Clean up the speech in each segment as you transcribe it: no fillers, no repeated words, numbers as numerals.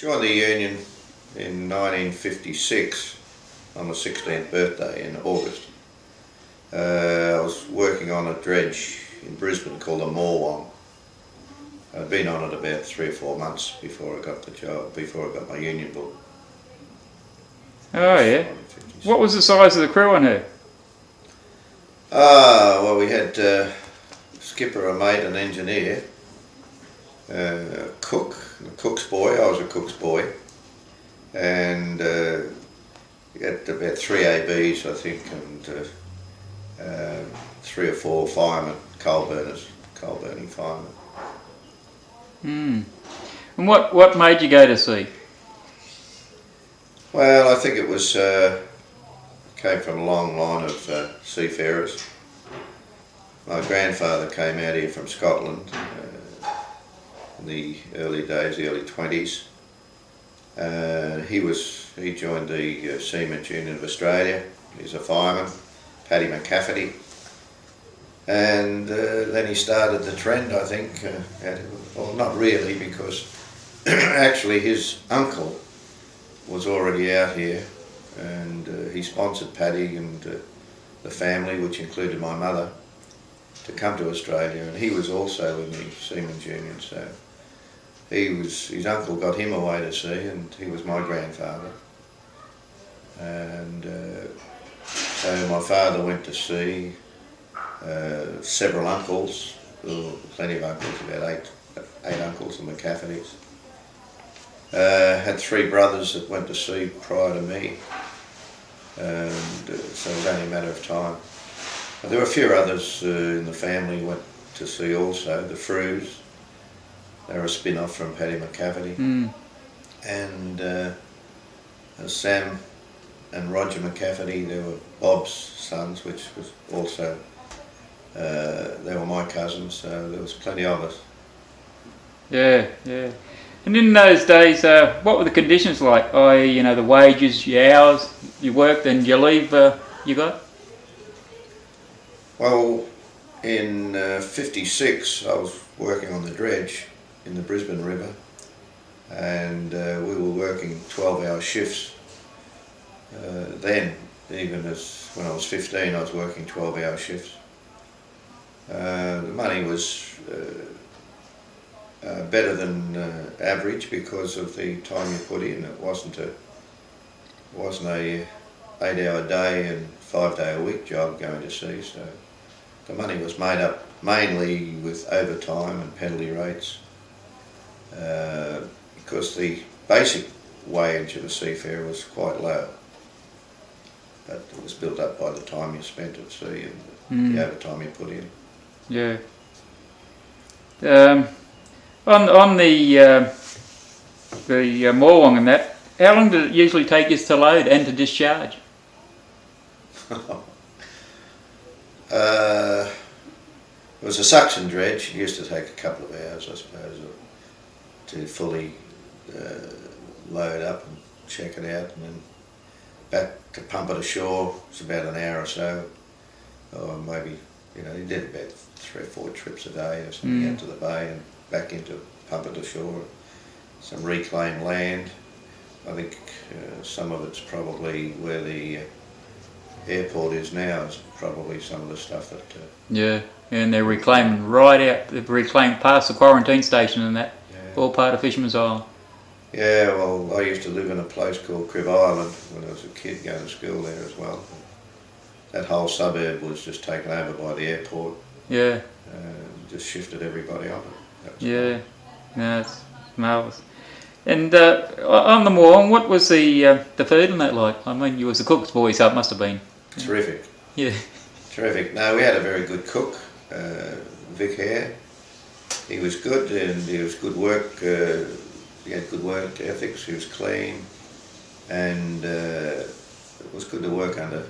Joined the union in 1956 on my 16th birthday in August. I was working on a dredge in Brisbane called a Morwong. I'd been on it about 3 or 4 months before I got the job, before I got my union book. Oh yeah. What was the size of the crew on her? Well, we had a skipper, a mate, an engineer, a cook, a cook's boy. I was a cook's boy, and we had about 3 ABs, I think, and 3 or 4 firemen, coal burning firemen. Hmm. And what made you go to sea? Well, I think it was came from a long line of seafarers. My grandfather came out here from Scotland in the early days, the early 20s. He joined the Seaman Union of Australia. He's a fireman, Paddy McCafferty. And then he started the trend, I think. Well, not really, because actually his uncle was already out here, and he sponsored Paddy and the family, which included my mother, to come to Australia, and he was also in the Seamen's Union, so his uncle got him away to sea, and he was my grandfather. And so my father went to sea, several uncles, plenty of uncles, about eight uncles, the McCaffertys. Had 3 brothers that went to sea prior to me, and so it was only a matter of time. There were a few others in the family who went to sea also. The Frews, they were a spin-off from Paddy McCafferty. Mm. And Sam and Roger McCafferty, they were Bob's sons, which was also, they were my cousins, so there was plenty of us. Yeah, yeah. And in those days, what were the conditions like? The wages, your hours, you worked and your leave you got? Well, in 56, I was working on the dredge in the Brisbane River, and we were working 12-hour shifts. Then, even as when I was 15, I was working 12-hour shifts. The money was better than average because of the time you put in. It wasn't a 8-hour day and 5-day-a-week job going to sea, so the money was made up mainly with overtime and penalty rates, because the basic wage of a seafarer was quite low, but it was built up by the time you spent at sea and the overtime you put in. Yeah. On the Morwong and that, how long did it usually take you to load and to discharge? It was a suction dredge. It used to take a couple of hours, I suppose, to fully load up and check it out, and then back to pump it ashore. It's about an hour or so, or maybe, you did about 3 or 4 trips a day or something out to the bay and back into pump it ashore. Some reclaimed land. I think some of it's probably where the airport is now. Is probably some of the stuff that. Yeah, and they're reclaiming right out. They've reclaimed past the quarantine station and that. Yeah. All part of Fisherman's Island. Yeah, well, I used to live in a place called Crib Island when I was a kid, going to school there as well. That whole suburb was just taken over by the airport. Yeah. Just shifted everybody on it. Yeah, no, it's marvellous. And on the Morwong, what was the food in that like? I mean, you was a cook's boy, so it must have been terrific. Yeah, terrific. No, we had a very good cook, Vic Hare. He was good, and he was good work. He had good work ethics. He was clean, and it was good to work under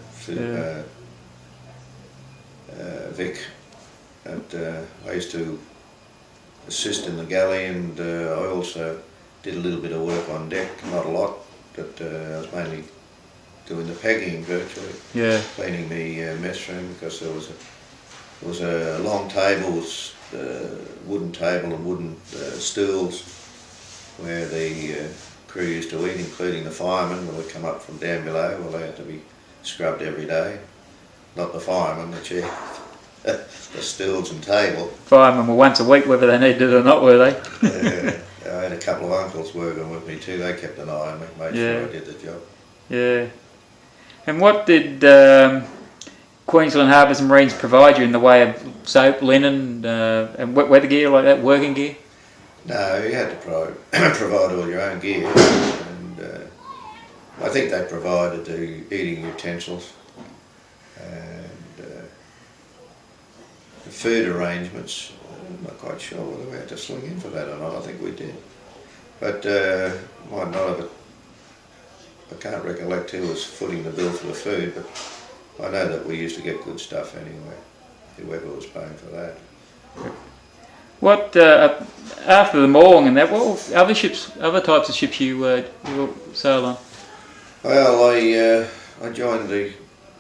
Vic. And I used to assist in the galley, and I also did a little bit of work on deck, not a lot, but I was mainly doing the pegging virtually, cleaning the mess room, because there was a long table, wooden table and wooden stools where the crew used to eat, including the firemen when they come up from down below. Well, they had to be scrubbed every day. Not the firemen, the chair, the stools and table. Firemen were once a week, whether they needed it or not, were they? I had a couple of uncles working with me too. They kept an eye on me, made sure I did the job. Yeah. And what did Queensland Harbours and Marines provide you in the way of soap, linen, and weather gear like that, working gear? No, you had to provide all your own gear, and I think they provided the eating utensils and the food arrangements. I'm not quite sure whether we had to sling in for that or not. I think we did, but might not have. I can't recollect who was footing the bill for the food, but I know that we used to get good stuff anyway, whoever was paying for that. What after the Morong and that? What other ships, other types of ships you sail on? Well, I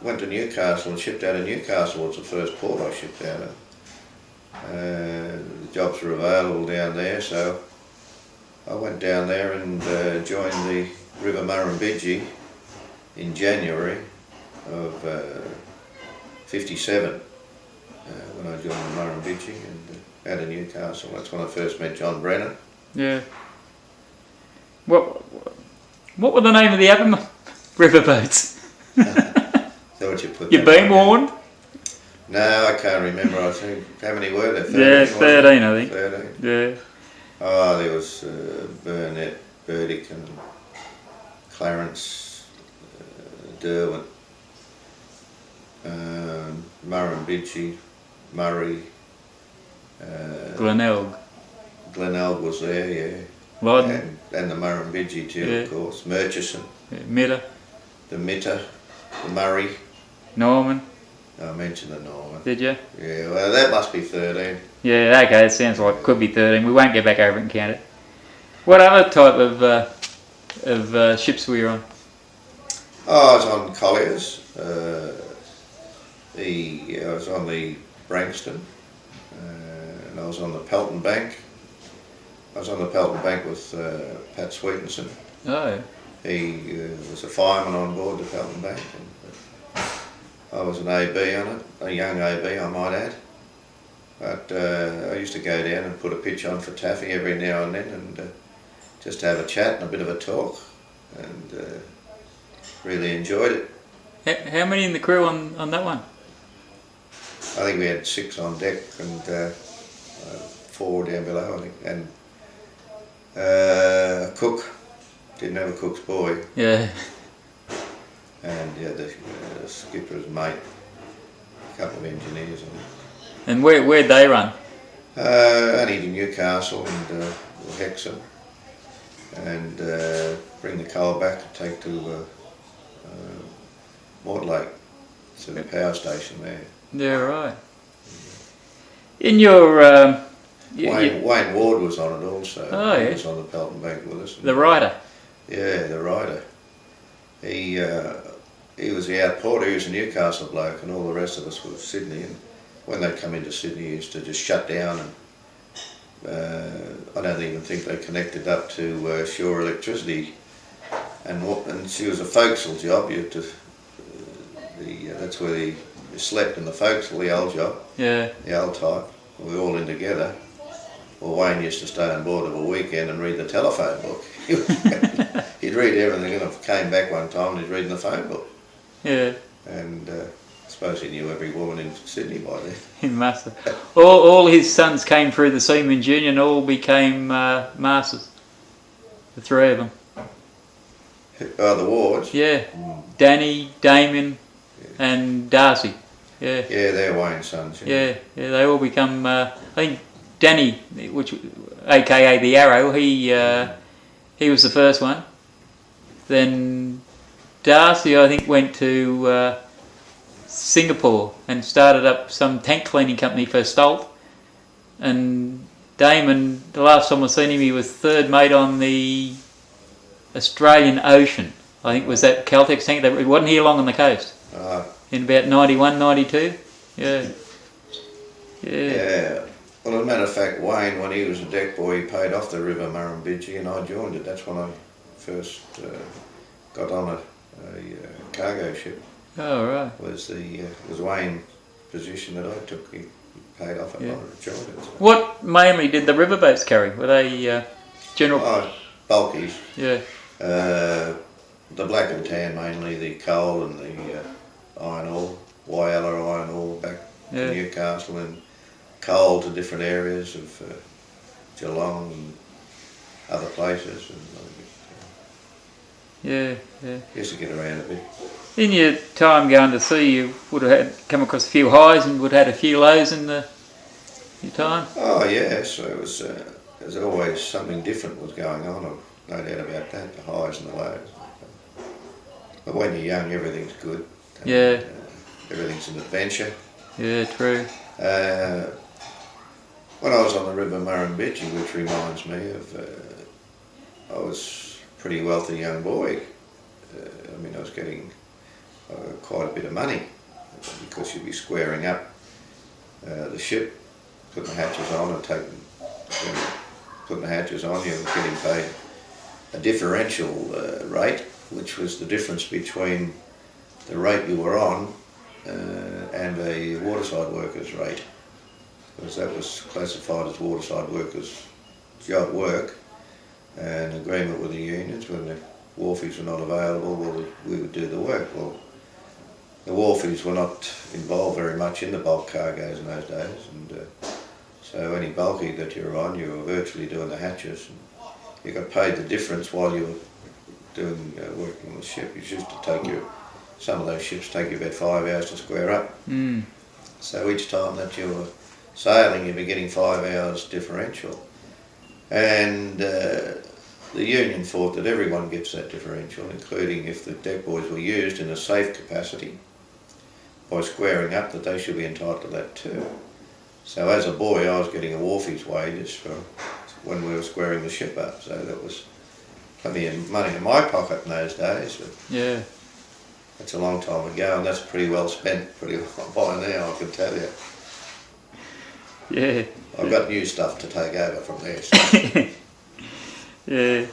went to Newcastle and shipped out of Newcastle. Was the first port I shipped out of. The jobs were available down there, so I went down there and joined the River Murrumbidgee in January of '57 when I joined the Murrumbidgee and out of Newcastle. That's when I first met John Brennan. Yeah. What were the name of the other riverboats? So what you put? You've been warned? No, I can't remember. I think how many were there? 13, 13 I think. 13. Yeah. Oh, there was Burnett, Burdick, and Clarence, Derwent, Murrumbidgee, Murray. Glenelg. Glenelg was there, yeah. Loddon. And the Murrumbidgee too, of course. Murchison. Yeah. Mitter. The Mitter. The Murray. Norman. I mentioned the Norman. Did you? Yeah, well that must be 13. Yeah, okay, it sounds like it could be 13. We won't get back over it and count it. What other type of ships were you on? Oh, I was on colliers. I was on the Branxton. And I was on the Pelton Bank. I was on the Pelton Bank with Pat Sweetenson. Oh. He was a fireman on board the Pelton Bank. And, I was an AB on it, a young AB I might add. But I used to go down and put a pitch on for taffy every now and then and just have a chat and a bit of a talk, and really enjoyed it. How many in the crew on that one? I think we had 6 on deck and 4 down below, I think, and a cook. Didn't have a cook's boy. Yeah. And yeah, the skipper's mate, a couple of engineers. And where'd they run? Only to Newcastle and Hexham, and bring the coal back and take to Mortlake, to the power station there. Yeah, right. In your... Wayne Ward was on it also. Oh, yeah. He was on the Pelton Bank with us. The rider? Yeah, the rider. He was the outporter. He was a Newcastle bloke, and all the rest of us were Sydney. And when they come into Sydney, he used to just shut down, and I don't even think they connected up to shore electricity. And she was a forecastle job. You had to, that's where you slept in the forecastle, the old job. Yeah. The old type. We were all in together. Well, Wayne used to stay on board of a weekend and read the telephone book. He'd read everything, and I came back one time and he'd read the phone book. Yeah. And I suppose he knew every woman in Sydney by then. He must have. All his sons came through the Seaman Junior and all became masters. The 3 of them. The Wards? Yeah. Danny, Damien, and Darcy. Yeah. Yeah, they're Wayne's sons. Yeah, they all become. I think Danny, which, aka the Arrow, he was the first one. Then Darcy, I think, went to Singapore and started up some tank cleaning company for Stolt. And Damon, the last time I seen him, he was 3rd mate on the Australian Ocean. I think was that Caltex tank. It wasn't here long on the coast. In about 91, 92. Yeah. Yeah. Well, as a matter of fact, Wayne, when he was a deck boy, he paid off the River Murrumbidgee, and I joined it. That's when I first got on a cargo ship. Oh, right. Was Wayne's position that I took. He paid off a lot of job. So. What mainly did the riverboats carry? Were they general? Bulkies. Yeah. The black and tan mainly, the coal and the iron ore, Whyalla iron ore back to Newcastle, and coal to different areas of Geelong and other places. And used to get around a bit. In your time going to sea, you would have come across a few highs and would have had a few lows in your time? Oh yes, it was. There's always something different was going on. No doubt about that. The highs and the lows. But when you're young, everything's good. Yeah. Everything's an adventure. Yeah, true. When I was on the River Murrumbidgee, which reminds me of, I was a pretty wealthy young boy. I mean, I was getting quite a bit of money because you'd be squaring up the ship, putting the hatches on and putting the hatches on, you were getting paid a differential rate, which was the difference between the rate you were on and a waterside worker's rate, because that was classified as waterside workers' job work, and agreement with the unions when the wharfies were not available, well, we would do the work. Well, the wharfies were not involved very much in the bulk cargoes in those days, and so any bulky that you were on, you were virtually doing the hatches, and you got paid the difference while you were doing working on the ship. You used to take some of those ships take you about 5 hours to square up. Mm. So each time that you were sailing, you'd be getting 5 hours differential, and the union thought that everyone gets that differential, including if the deck boys were used in a safe capacity by squaring up, that they should be entitled to that too. So as a boy, I was getting a wharfie's wages for when we were squaring the ship up, so that was plenty of money in my pocket in those days. But yeah. That's a long time ago, and that's pretty well spent by now, I can tell you. Yeah. I've got new stuff to take over from there. So. Yeah.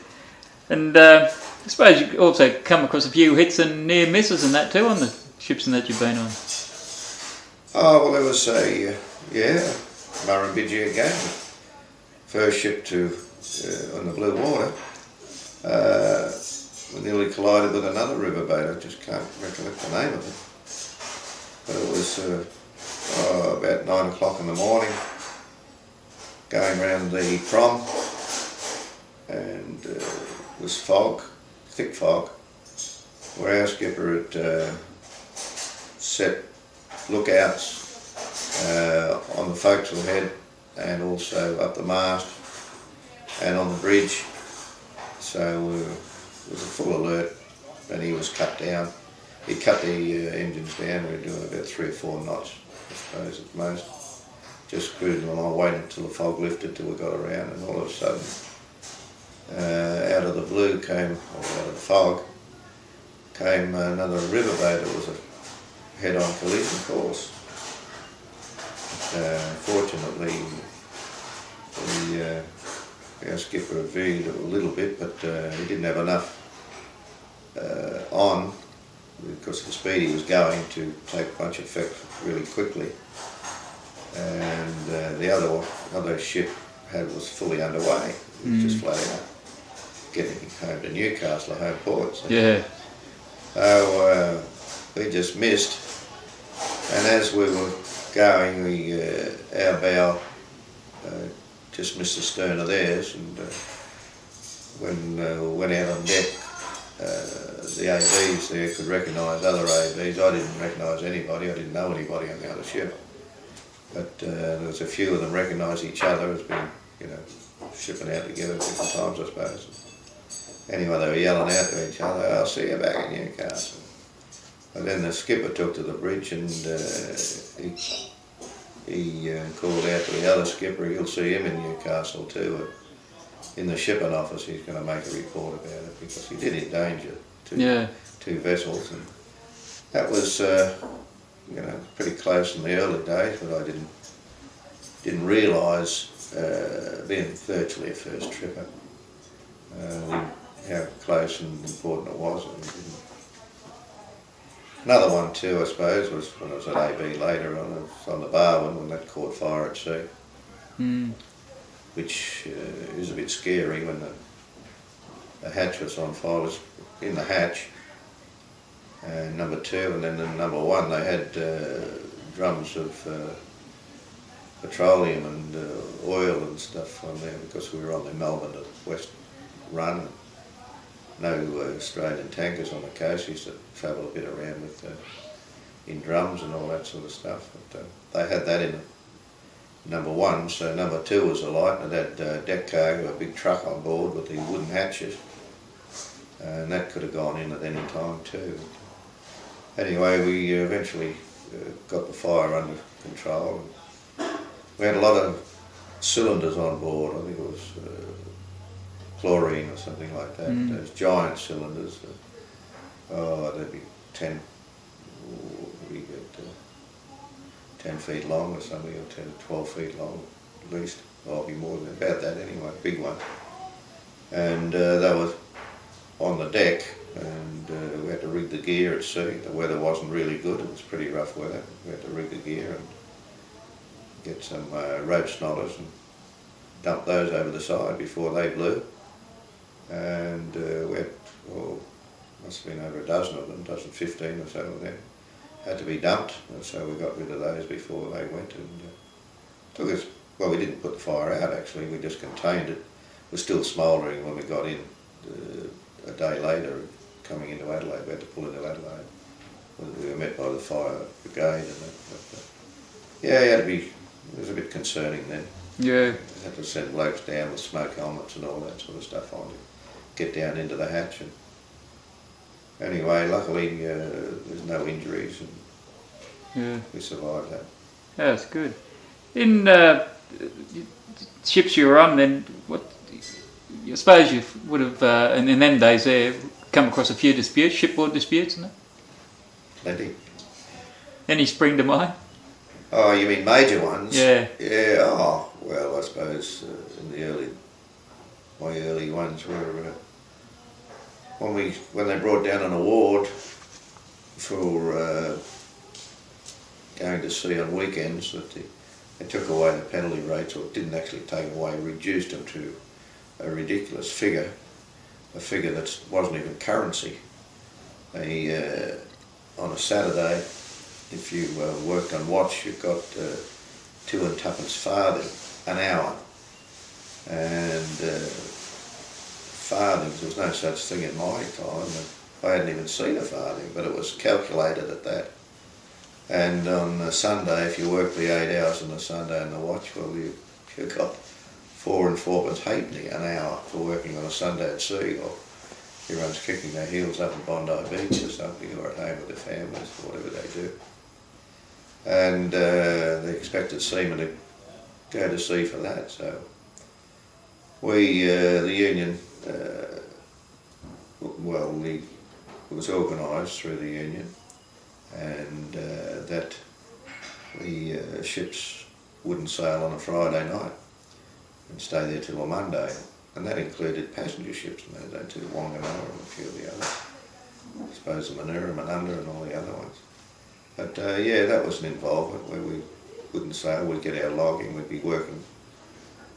And I suppose you also come across a few hits and near misses and that too on the ships and that you've been on. Oh, well, there was Murrumbidgee again. First ship on the Blue Water. We nearly collided with another riverboat. I just can't recollect the name of it. But it was about 9 o'clock in the morning, going round the prom, and it was fog, thick fog, where our skipper had set lookouts on the forecastle head and also up the mast and on the bridge. So it was a full alert, and he was cut down. He cut the engines down. We were doing about 3 or 4 knots, I suppose, at most. Just cruising along, waiting until the fog lifted till we got around, and all of a sudden, out of the blue came, or out of the fog, came another riverboat. It was a head-on collision course. Fortunately, our skipper veered a little bit, but he didn't have enough on, because of the speed he was going, to take a bunch of effect really quickly. And the other ship was fully underway. It was just flat out getting home to Newcastle, home port. So, yeah. So we just missed, and as we were going, our bow just missed the stern of theirs, and when we went out on deck, the AVs there could recognise other AVs. I didn't recognise anybody. I didn't know anybody on the other ship, but there was a few of them recognised each other as being, shipping out together different times, I suppose. Anyway, they were yelling out to each other, "I'll see you back in Newcastle." And then the skipper took to the bridge, and he called out to the other skipper, "You'll see him in Newcastle too. In the shipping office, he's going to make a report about it," because he did endanger two vessels. And that was, pretty close in the early days, but I didn't realise, being virtually a first tripper, how close and important it was. And we didn't. Another one too, I suppose, was when I was at AB later on. I was on the Barwon when that caught fire at sea, which is a bit scary when the hatch was on fire. I was in the hatch, and number 2, and then in number 1 they had drums of petroleum and oil and stuff on there because we were on the Melbourne to West Run. No Australian tankers on the coast. We used to travel a bit around with in drums and all that sort of stuff. But they had that in number 1. So number 2 was a light, and it had deck cargo, a big truck on board with the wooden hatches, and that could have gone in at any time too. Anyway, we eventually got the fire under control. We had a lot of cylinders on board. I think it was chlorine or something like that. Those giant cylinders. They'd be 10 feet long or something, or 10 to 12 feet long at least. I'll be more than about that anyway, big one. And they were on the deck, and we had to rig the gear at sea. The weather wasn't really good. It was pretty rough weather. We had to rig the gear and get some rope snodders and dump those over the side before they blew. And we had, must have been over a dozen of them, 15 or so of them, had to be dumped, and so we got rid of those before they went. And took us, well, we didn't put the fire out actually, we just contained it. It was still smouldering when we got in a day later, coming into Adelaide. We had to pull into Adelaide. We were met by the fire brigade and that. But, yeah, it was a bit concerning then. Yeah. We had to send blokes down with smoke helmets and all that sort of stuff on to get down into the hatch. And anyway, luckily there's no injuries, and we survived that. Yeah, that's good. In ships you were on, then what? I suppose you would have, in them days there, come across a few disputes, shipboard disputes, isn't it? Plenty. Any spring to mind? Oh, you mean major ones? Yeah. Yeah. Oh, well, I suppose in my early ones were when they brought down an award for going to sea on weekends, that they took away the penalty rates, or didn't actually take away, reduced them to a ridiculous figure, a figure that wasn't even currency. On a Saturday, if you worked on watch, you got 2 and 2pence farthing an hour. And farthings, there was no such thing in my time. I hadn't even seen a farthing, but it was calculated at that. And on a Sunday, if you worked the 8 hours on a Sunday on the watch, well, you got 4 and 4pence halfpenny an hour for working on a Sunday at sea, or everyone's kicking their heels up in Bondi Beach or something, or at home with their families, or whatever they do. And they expected seamen to go to sea for that. So we, the union, it was organised through the union, and that the ships wouldn't sail on a Friday night and stay there till a Monday, and that included passenger ships in those days too, Whanganui and a few of the others. I suppose the Manura, Manunda and all the other ones. But yeah, that was an involvement where we wouldn't sail, we'd get our logging, we'd be working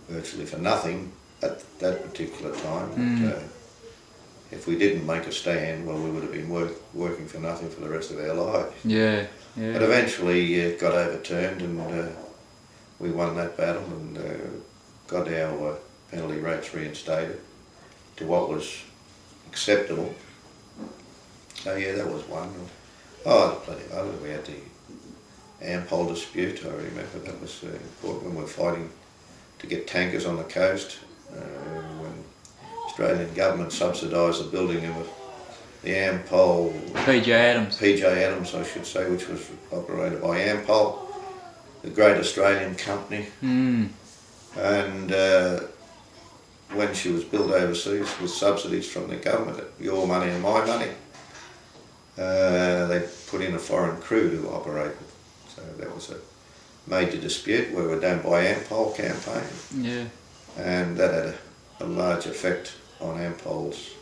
virtually for nothing at that particular time. But, if we didn't make a stand, well, we would have been working for nothing for the rest of our lives. Yeah, yeah. But eventually it got overturned, and we won that battle and got our penalty rates reinstated to what was acceptable. So yeah, that was one. Oh, bloody hell, we had the Ampol dispute. I remember that was important when we were fighting to get tankers on the coast. When Australian government subsidised the building of the Ampol... PJ Adams, I should say, which was operated by Ampol, the great Australian company. And when she was built overseas with subsidies from the government, your money and my money, they put in a foreign crew to operate it. So that was a major dispute. We were done by Ampol campaign. Yeah. And that had a large effect on Ampol's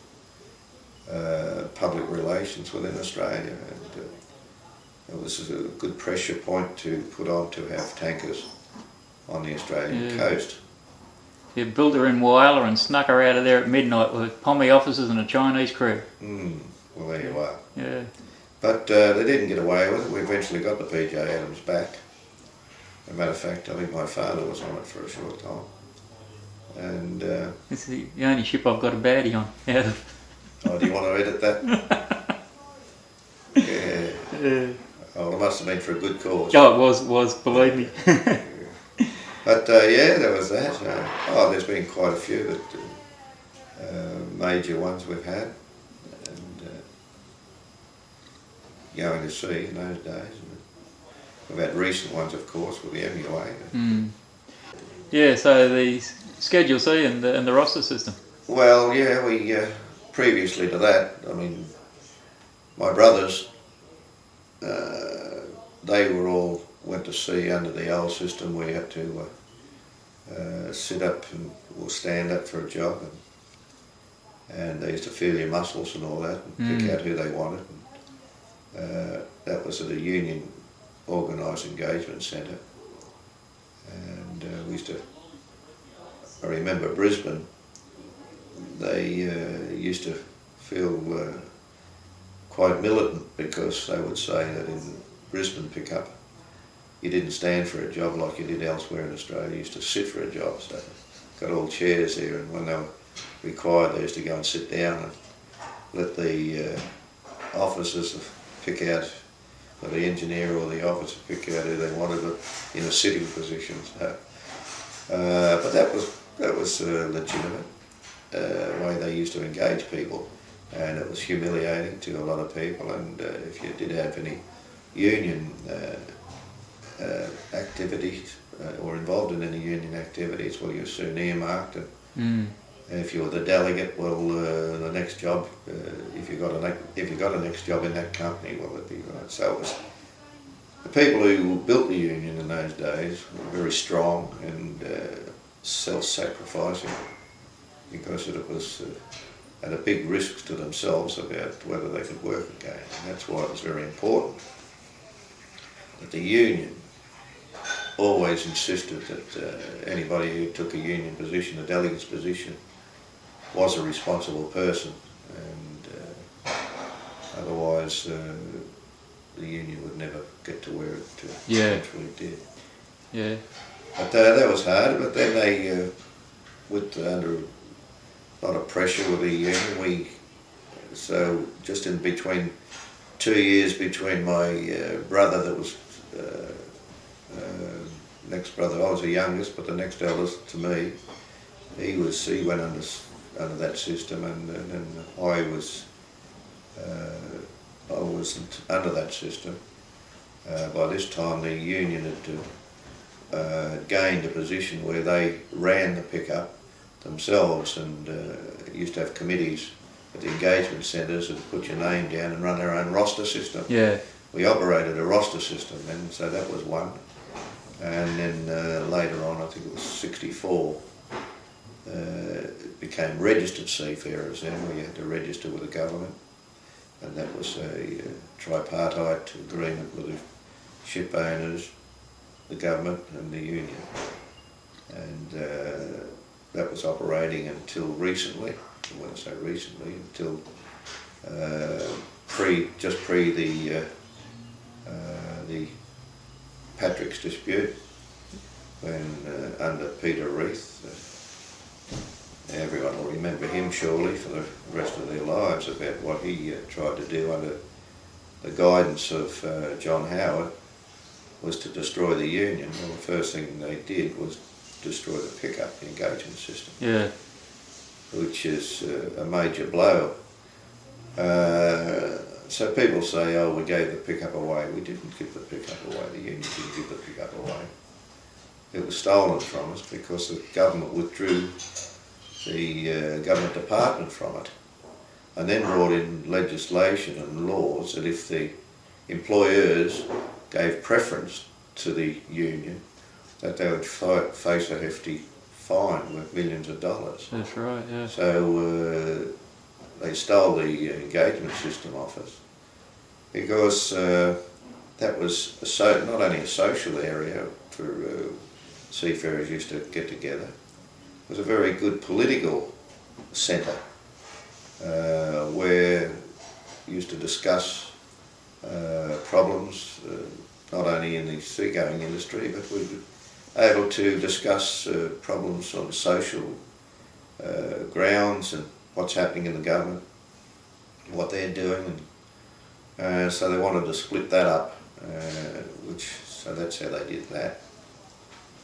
public relations within Australia, and it was a good pressure point to put on to have tankers on the Australian coast. You built her in Wyler and snuck her out of there at midnight with Pommy officers and a Chinese crew. Well, there you are. Yeah. But they didn't get away with it. We eventually got the PJ Adams back. As a matter of fact, I think my father was on it for a short time. And it's the only ship I've got a baddie on. Yeah. Oh, do you want to edit that? Yeah. Oh, it must have been for a good cause. Oh, it was, believe me. But yeah, there was that. There's been quite a few major ones we've had, and going to sea in those days. We've had recent ones, of course, with the MUA. Yeah, so the Schedule C and the roster system. Well, yeah, we previously to that, I mean, my brothers, they were all went to sea under the old system. We had to sit up or stand up for a job, and they used to feel your muscles and all that, and pick out who they wanted. That was at a union organised engagement centre, and we used to. I remember Brisbane. They used to feel quite militant because they would say that in Brisbane pickup, you didn't stand for a job like you did elsewhere in Australia. You used to sit for a job. So got all chairs there, and when they were required, they used to go and sit down and let the officers pick out, or the engineer or the officer pick out who they wanted in a sitting position. So, but that was legitimate way they used to engage people, and it was humiliating to a lot of people. And if you did have any union activities or involved in any union activities, well, you're soon earmarked. And if you were the delegate, well, the next job, if you got a next job in that company, well, it'd be right. So it was the people who built the union in those days were very strong and self-sacrificing, because it was at a big risk to themselves about whether they could work again. And that's why it was very important that the union always insisted that anybody who took a union position, a delegate's position, was a responsible person, and otherwise the union would never get to where it eventually did. Yeah. But that was hard. But then they, under a lot of pressure with the union, so just in between 2 years between my brother that was next brother, I was the youngest, but the next eldest to me, he went under that system, and I wasn't under that system. By this time, the union had gained a position where they ran the pickup themselves, and used to have committees at the engagement centres and put your name down and run their own roster system. Yeah. We operated a roster system then, so that was one. And then later on, I think it was 64, it became registered seafarers then, where you had to register with the government. And that was a tripartite agreement with the ship owners, the government and the union. And that was operating until recently. When I say recently, until just pre the Patrick's dispute, when under Peter Reith, everyone will remember him surely for the rest of their lives about what he tried to do under the guidance of John Howard, was to destroy the union. Well, the first thing they did was destroy the pickup, the engagement system. Yeah. Which is a major blow. So people say, oh, we gave the pickup away. We didn't give the pickup away. The union didn't give the pickup away. It was stolen from us because the government withdrew the government department from it, and then brought in legislation and laws that if the employers gave preference to the union, that they would face a hefty fine worth millions of dollars. That's right, yeah. So they stole the engagement system off us, because that was not only a social area for seafarers used to get together, it was a very good political centre where we used to discuss problems, not only in the seagoing industry, but we were able to discuss problems on social grounds and what's happening in the government, what they're doing, and so they wanted to split that up, so that's how they did that,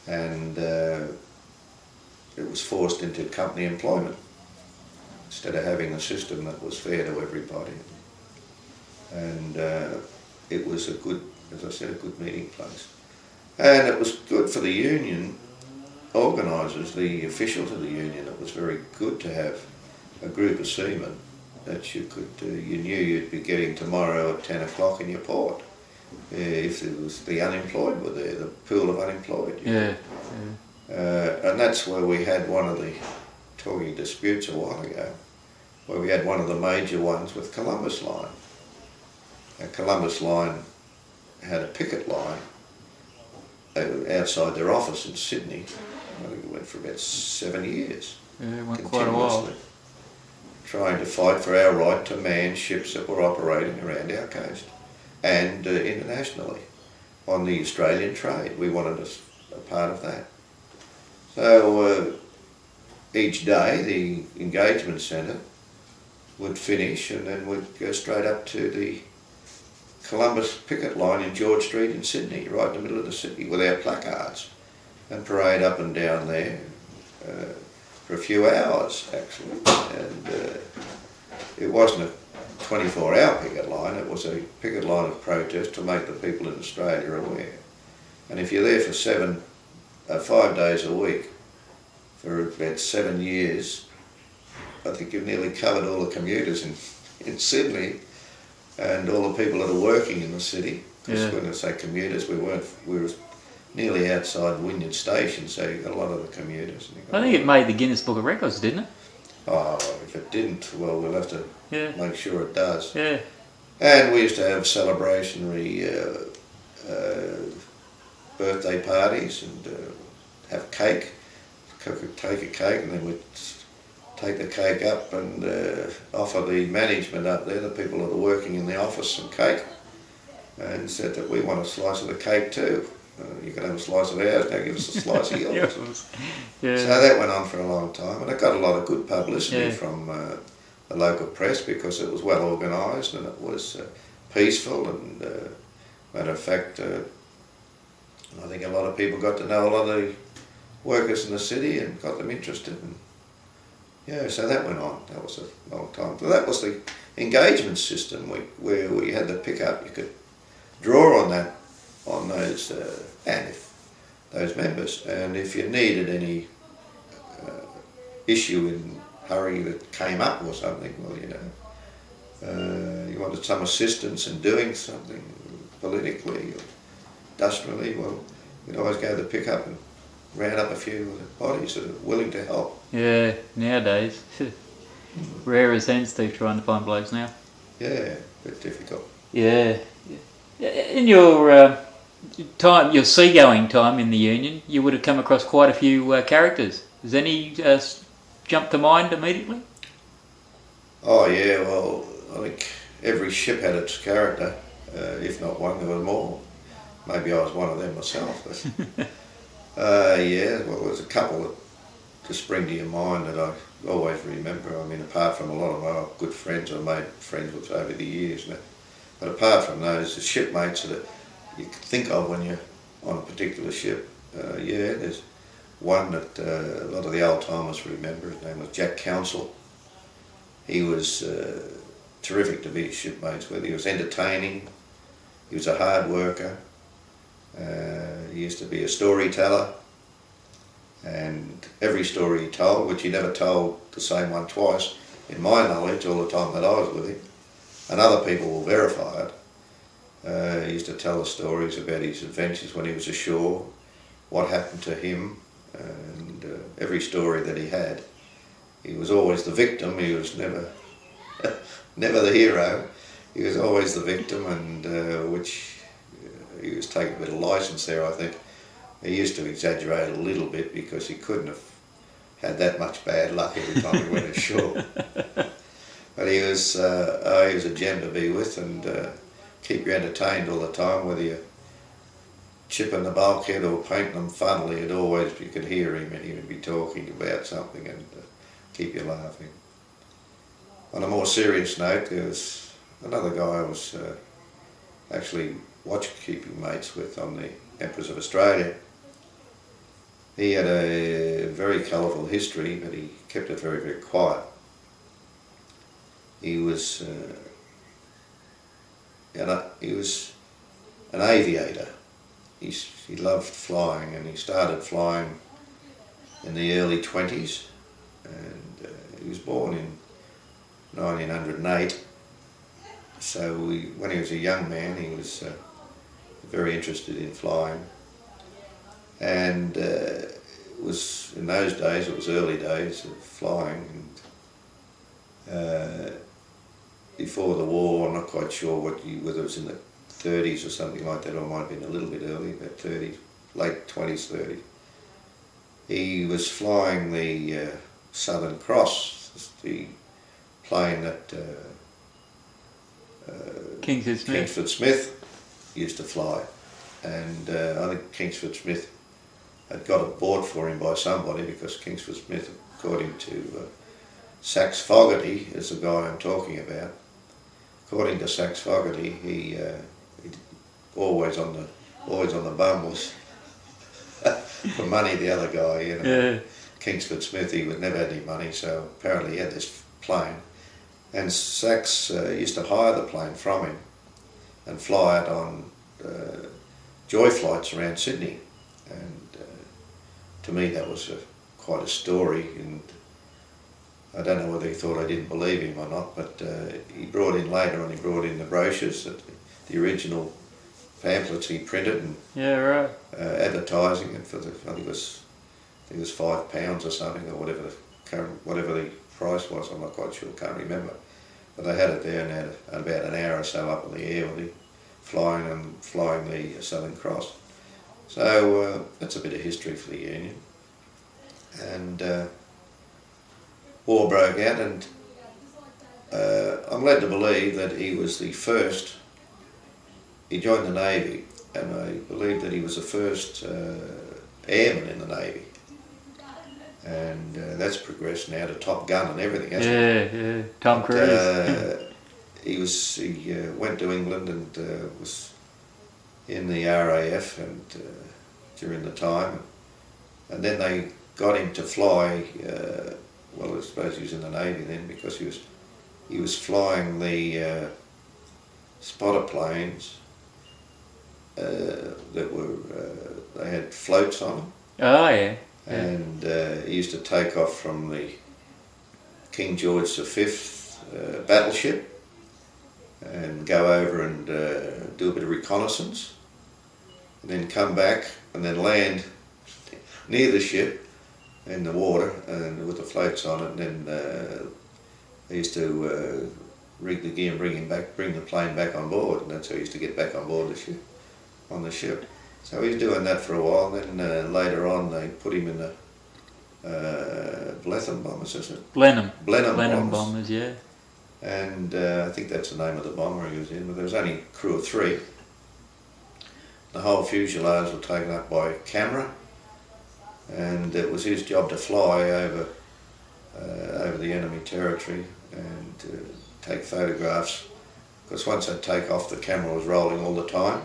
and it was forced into company employment instead of having a system that was fair to everybody, and it was a good, as I said, a good meeting place, and it was good for the union organisers, the officials of the union. It was very good to have a group of seamen that you knew you'd be getting tomorrow at 10 o'clock in your port. If it was the unemployed were there, the pool of unemployed. And that's where we had one of the talking disputes a while ago, where we had one of the major ones with Columbus Line. And Columbus Line had a picket line outside their office in Sydney. I think it went for about 7 years. Yeah, it went quite a while. Trying to fight for our right to man ships that were operating around our coast and internationally on the Australian trade. We wanted a part of that. So each day the engagement centre would finish and then we'd go straight up to the Columbus picket line in George Street in Sydney, right in the middle of the city, with our placards, and parade up and down there for a few hours actually. And it wasn't a 24-hour picket line, it was a picket line of protest to make the people in Australia aware. And if you're there for 5 days a week for about 7 years, I think you've nearly covered all the commuters in Sydney and all the people that are working in the city. Because when I say commuters, we were nearly outside Wynyard Station, so you got a lot of the commuters. I think it made the Guinness Book of Records, didn't it? Oh, if it didn't, well, we'll have to make sure it does. Yeah. And we used to have celebrationary birthday parties and have cake, take a cake, and then we'd take the cake up and offer the management up there, the people that are working in the office, some cake, and said that we want a slice of the cake too. You can have a slice of ours, now give us a slice of yours. So that went on for a long time, and it got a lot of good publicity from the local press because it was well organised and it was peaceful, and matter of fact, I think a lot of people got to know a lot of the workers in the city and got them interested. And so that went on. That was a long time. So that was the engagement system where we had the pickup. You could draw on that, on those those members, and if you needed any issue in hurry that came up or something, well, you wanted some assistance in doing something politically or industrially, well, you'd always go to the pickup and round up a few bodies that are willing to help. Yeah, nowadays, rare as hen's teeth trying to find blokes now. Yeah, a bit difficult. Yeah. In your time, your seagoing time in the Union, you would have come across quite a few characters. Does any jump to mind immediately? Oh yeah, well, I think every ship had its character, if not one, there were more. Maybe I was one of them myself. But, well, there's a couple that just spring to your mind that I always remember. I mean, apart from a lot of my good friends I've made friends with over the years now. But apart from those, the shipmates that you can think of when you're on a particular ship, there's one that a lot of the old timers remember. His name was Jack Council. He was terrific to be shipmates with. He was entertaining. He was a hard worker. He used to be a storyteller, and every story he told, which he never told the same one twice, in my knowledge, all the time that I was with him, and other people will verify it. He used to tell the stories about his adventures when he was ashore, what happened to him, and every story that he had. He was always the victim. He was never never the hero. He was always the victim, and which he was taking a bit of license there, I think. He used to exaggerate a little bit because he couldn't have had that much bad luck every time he went ashore. But he was a gem to be with, and keep you entertained all the time, whether you're chipping the bulkhead or painting them funnily. You could hear him, and he would be talking about something and keep you laughing. On a more serious note, there was another guy I was actually watch-keeping mates with on the Empress of Australia. He had a very colourful history, but he kept it very, very quiet. He was an aviator. He loved flying, and he started flying in the early 20s, and he was born in 1908. So when he was a young man, he was very interested in flying, and it was in those days, it was early days of flying, and before the war, I'm not quite sure whether it was in the 30s or something like that, or it might have been a little bit early, about 30s, late 20s, 30s. He was flying the Southern Cross, the plane that Kingsford Smith used to fly, and I think Kingsford Smith had got it bought for him by somebody, because Kingsford Smith, according to Sax Fogarty, is the guy I'm talking about. According to Sax Fogarty, he always on the bum was for money. The other guy, Yeah. Kingsford Smith, he would never had any money, so apparently he had this plane, and Sax used to hire the plane from him and fly it on joy flights around Sydney, and to me that was quite a story, and I don't know whether he thought I didn't believe him or not, but he brought in the brochures, the original pamphlets he printed, and advertising it for I think it was £5 or something, or whatever the price was. I'm not quite sure, can't remember. But they had it there, and had about an hour or so up in the air with flying the Southern Cross. So that's a bit of history for the Union. And war broke out, and I'm led to believe that he was the first. He joined the Navy, and I believe that he was the first airman in the Navy. And that's progressed now to Top Gun and everything, hasn't it? Yeah, Tom Cruise. He went to England and was in the RAF and during the time, and then they got him to fly. Well, I suppose he was in the Navy then, because he was flying the spotter planes that were they had floats on them. Oh yeah. And he used to take off from the King George V battleship and go over and do a bit of reconnaissance, and then come back and then land near the ship in the water and with the floats on it, and then they used to rig the gear and bring the plane back on board, and that's how he used to get back on board the ship. So he was doing that for a while, and then later on they put him in the Blenheim bombers, isn't it? Blenheim bombers. bombers, yeah. And I think that's the name of the bomber he was in, but there was only a crew of 3. The whole fuselage was taken up by camera, and it was his job to fly over the enemy territory and take photographs, because once they'd take off, the camera was rolling all the time.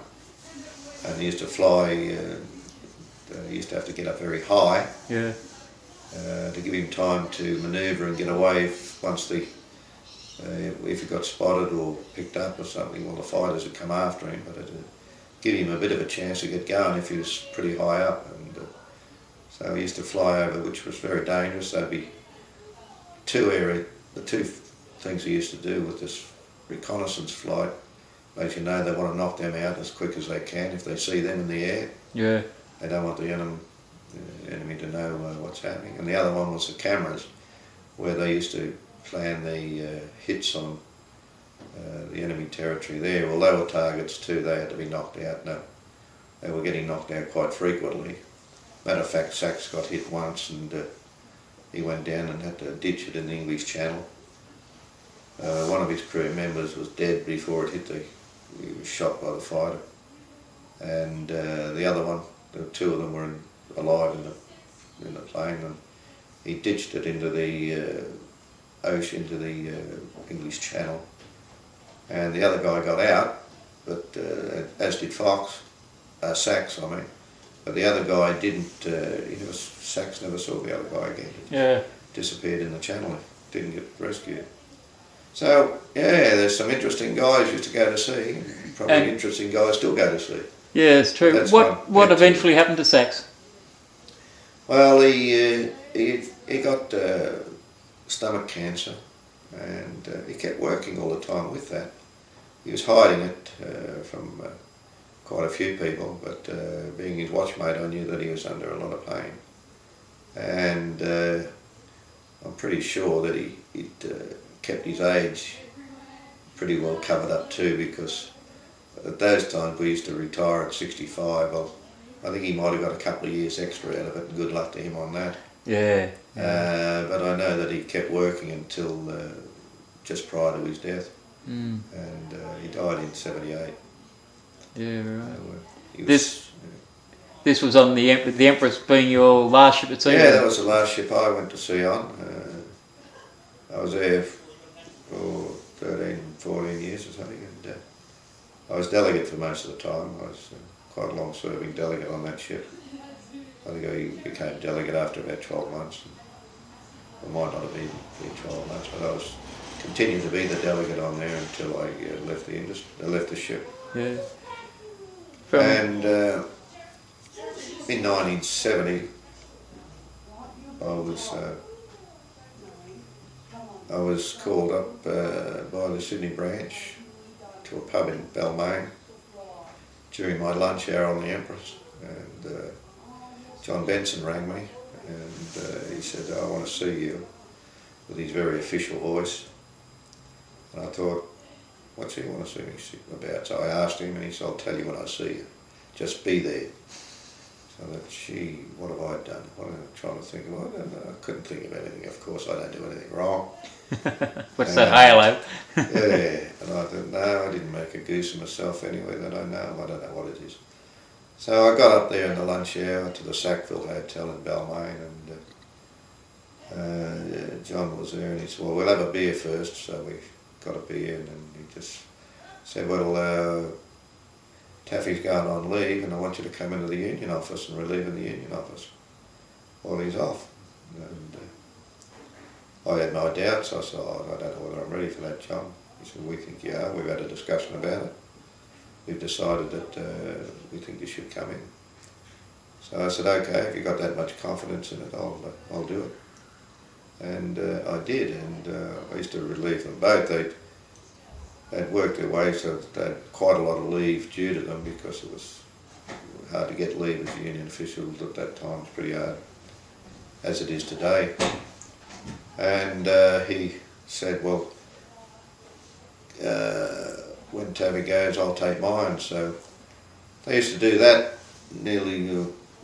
And he used to fly, he used to have to get up very high to give him time to manoeuvre and get away if he got spotted or picked up or something. Well, the fighters would come after him, but it'd give him a bit of a chance to get going if he was pretty high up. And so he used to fly over, which was very dangerous. There'd be the two things he used to do with this reconnaissance flight. As you know, they want to knock them out as quick as they can if they see them in the air. Yeah. They don't want the enemy to know what's happening. And the other one was the cameras, where they used to plan the hits on the enemy territory there. Well, they were targets too. They had to be knocked out. No, they were getting knocked out quite frequently. Matter of fact, Sachs got hit once and he went down and had to ditch it in the English Channel. One of his crew members was dead before it hit he was shot by the fighter. And the other one, the two of them were alive in the plane, and he ditched it into the ocean, into the English Channel. And the other guy got out, but as did Sachs, I mean. But the other guy didn't, Sachs never saw the other guy again. Yeah. Disappeared in the channel, didn't get rescued. So, yeah, there's some interesting guys used to go to sea, probably interesting guys still go to sea. Yeah, it's true. That's What eventually happened to Sachs? Well, he got stomach cancer, and he kept working all the time with that. He was hiding it from quite a few people, but being his watchmate, I knew that he was under a lot of pain. And I'm pretty sure that he'd kept his age pretty well covered up too, because at those times we used to retire at 65. I think he might have got a couple of years extra out of it, and good luck to him on that. Yeah. But I know that he kept working until just prior to his death. Mm. And he died in 78. Yeah, right. So, this was on the Empress being your last ship at sea? Yeah, that was the last ship I went to sea on. I was there for 13, 14 years or something, and I was delegate for most of the time. I was quite a long-serving delegate on that ship. I think I became delegate after about 12 months. I might not have been 12 months, but I was continued to be the delegate on there until I left the ship. Yeah. And in 1970, I was called up by the Sydney branch to a pub in Balmain during my lunch hour on the Empress, and John Benson rang me, and he said, "I want to see you," with his very official voice. And I thought, what's he want to see me about? So I asked him, and he said, "I'll tell you when I see you. Just be there." So I thought, gee, what have I done? What am I trying to think of? I couldn't think of anything. Of course, I don't do anything wrong. What's that halo? Yeah, and I thought, no, I didn't make a goose of myself anyway that I know. I don't know what it is. So I got up there in the lunch hour to the Sackville Hotel in Balmain, and John was there, and he said, "Well, we'll have a beer first." So we got a beer, and he just said, "Well, Taffy's going on leave, and I want you to come into the union office and relieve in the union office while he's off." And I had my doubts. I said, "I don't know whether I'm ready for that, John." He said, "We think you are. We've had a discussion about it. We've decided that we think you should come in." So I said, "Okay, if you've got that much confidence in it, I'll do it." And I did, and I used to relieve them both. They'd worked their way so that they had quite a lot of leave due to them, because it was hard to get leave as union officials at that time. It was pretty hard, as it is today. And he said, "Well, when Taffy goes, I'll take mine." So they used to do that nearly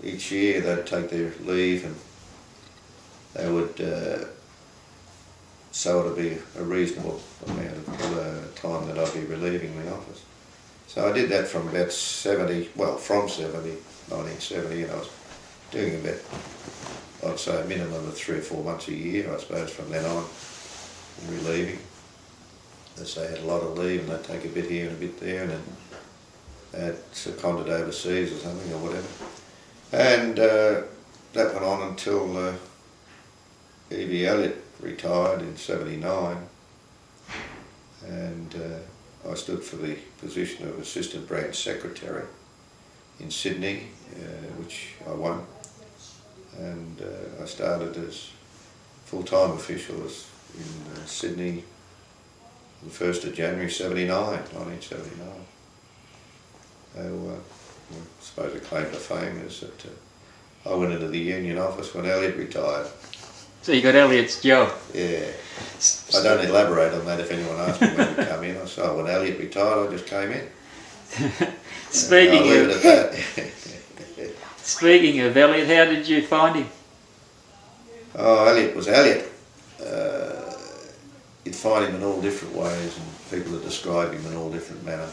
each year. They'd take their leave, and they would so it'd be a reasonable amount of time that I'd be relieving the office. So I did that from about 1970, and I was doing about, I'd say, a minimum of 3 or 4 months a year, I suppose, from then on, relieving. As they had a lot of leave, and they'd take a bit here and a bit there, and then they had seconded overseas or something, or whatever. And that went on until E.B. Elliott retired in 79, and I stood for the position of Assistant Branch Secretary in Sydney, which I won, and I started as full-time official in Sydney the 1st of January 1979. So I suppose the claim to fame is that I went into the union office when Elliott retired. So you got Elliot's job. Yeah. I don't elaborate on that if anyone asks me when we come in. I say, oh, when Elliot retired, I just came in. Speaking I'll leave of it at that. speaking of Elliot, how did you find him? Oh, Elliot was Elliot. You'd find him in all different ways, and people would describe him in all different manner.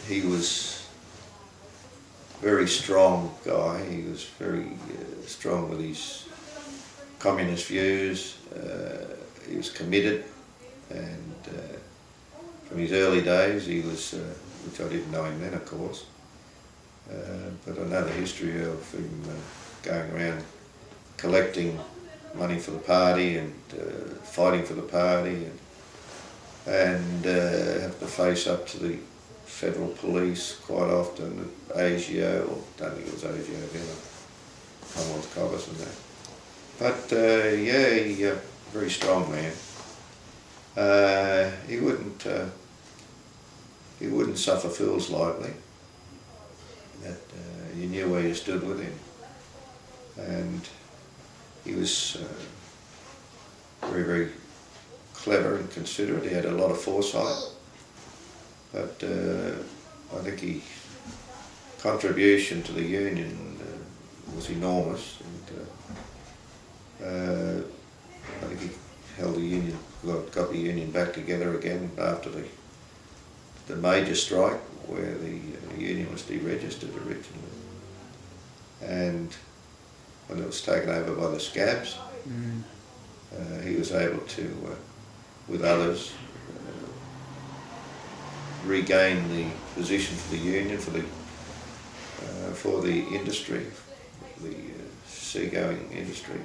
He was a very strong guy. He was very strong with his communist views. He was committed, and from his early days he was, which I didn't know him then of course, but I know the history of him going around collecting money for the party and fighting for the party, and have to face up to the federal police quite often at ASIO, or I don't think it was ASIO then, Commonwealth Cobbers and that. But yeah, he very strong man. He wouldn't suffer fools lightly. That you knew where you stood with him, and he was very, very clever and considerate. He had a lot of foresight, but I think his contribution to the union was enormous, and I think he held the union, got the union back together again after the major strike, where the union was deregistered originally, and when it was taken over by the scabs, he was able to, with others, regain the position for the union, for the industry, the seagoing industry,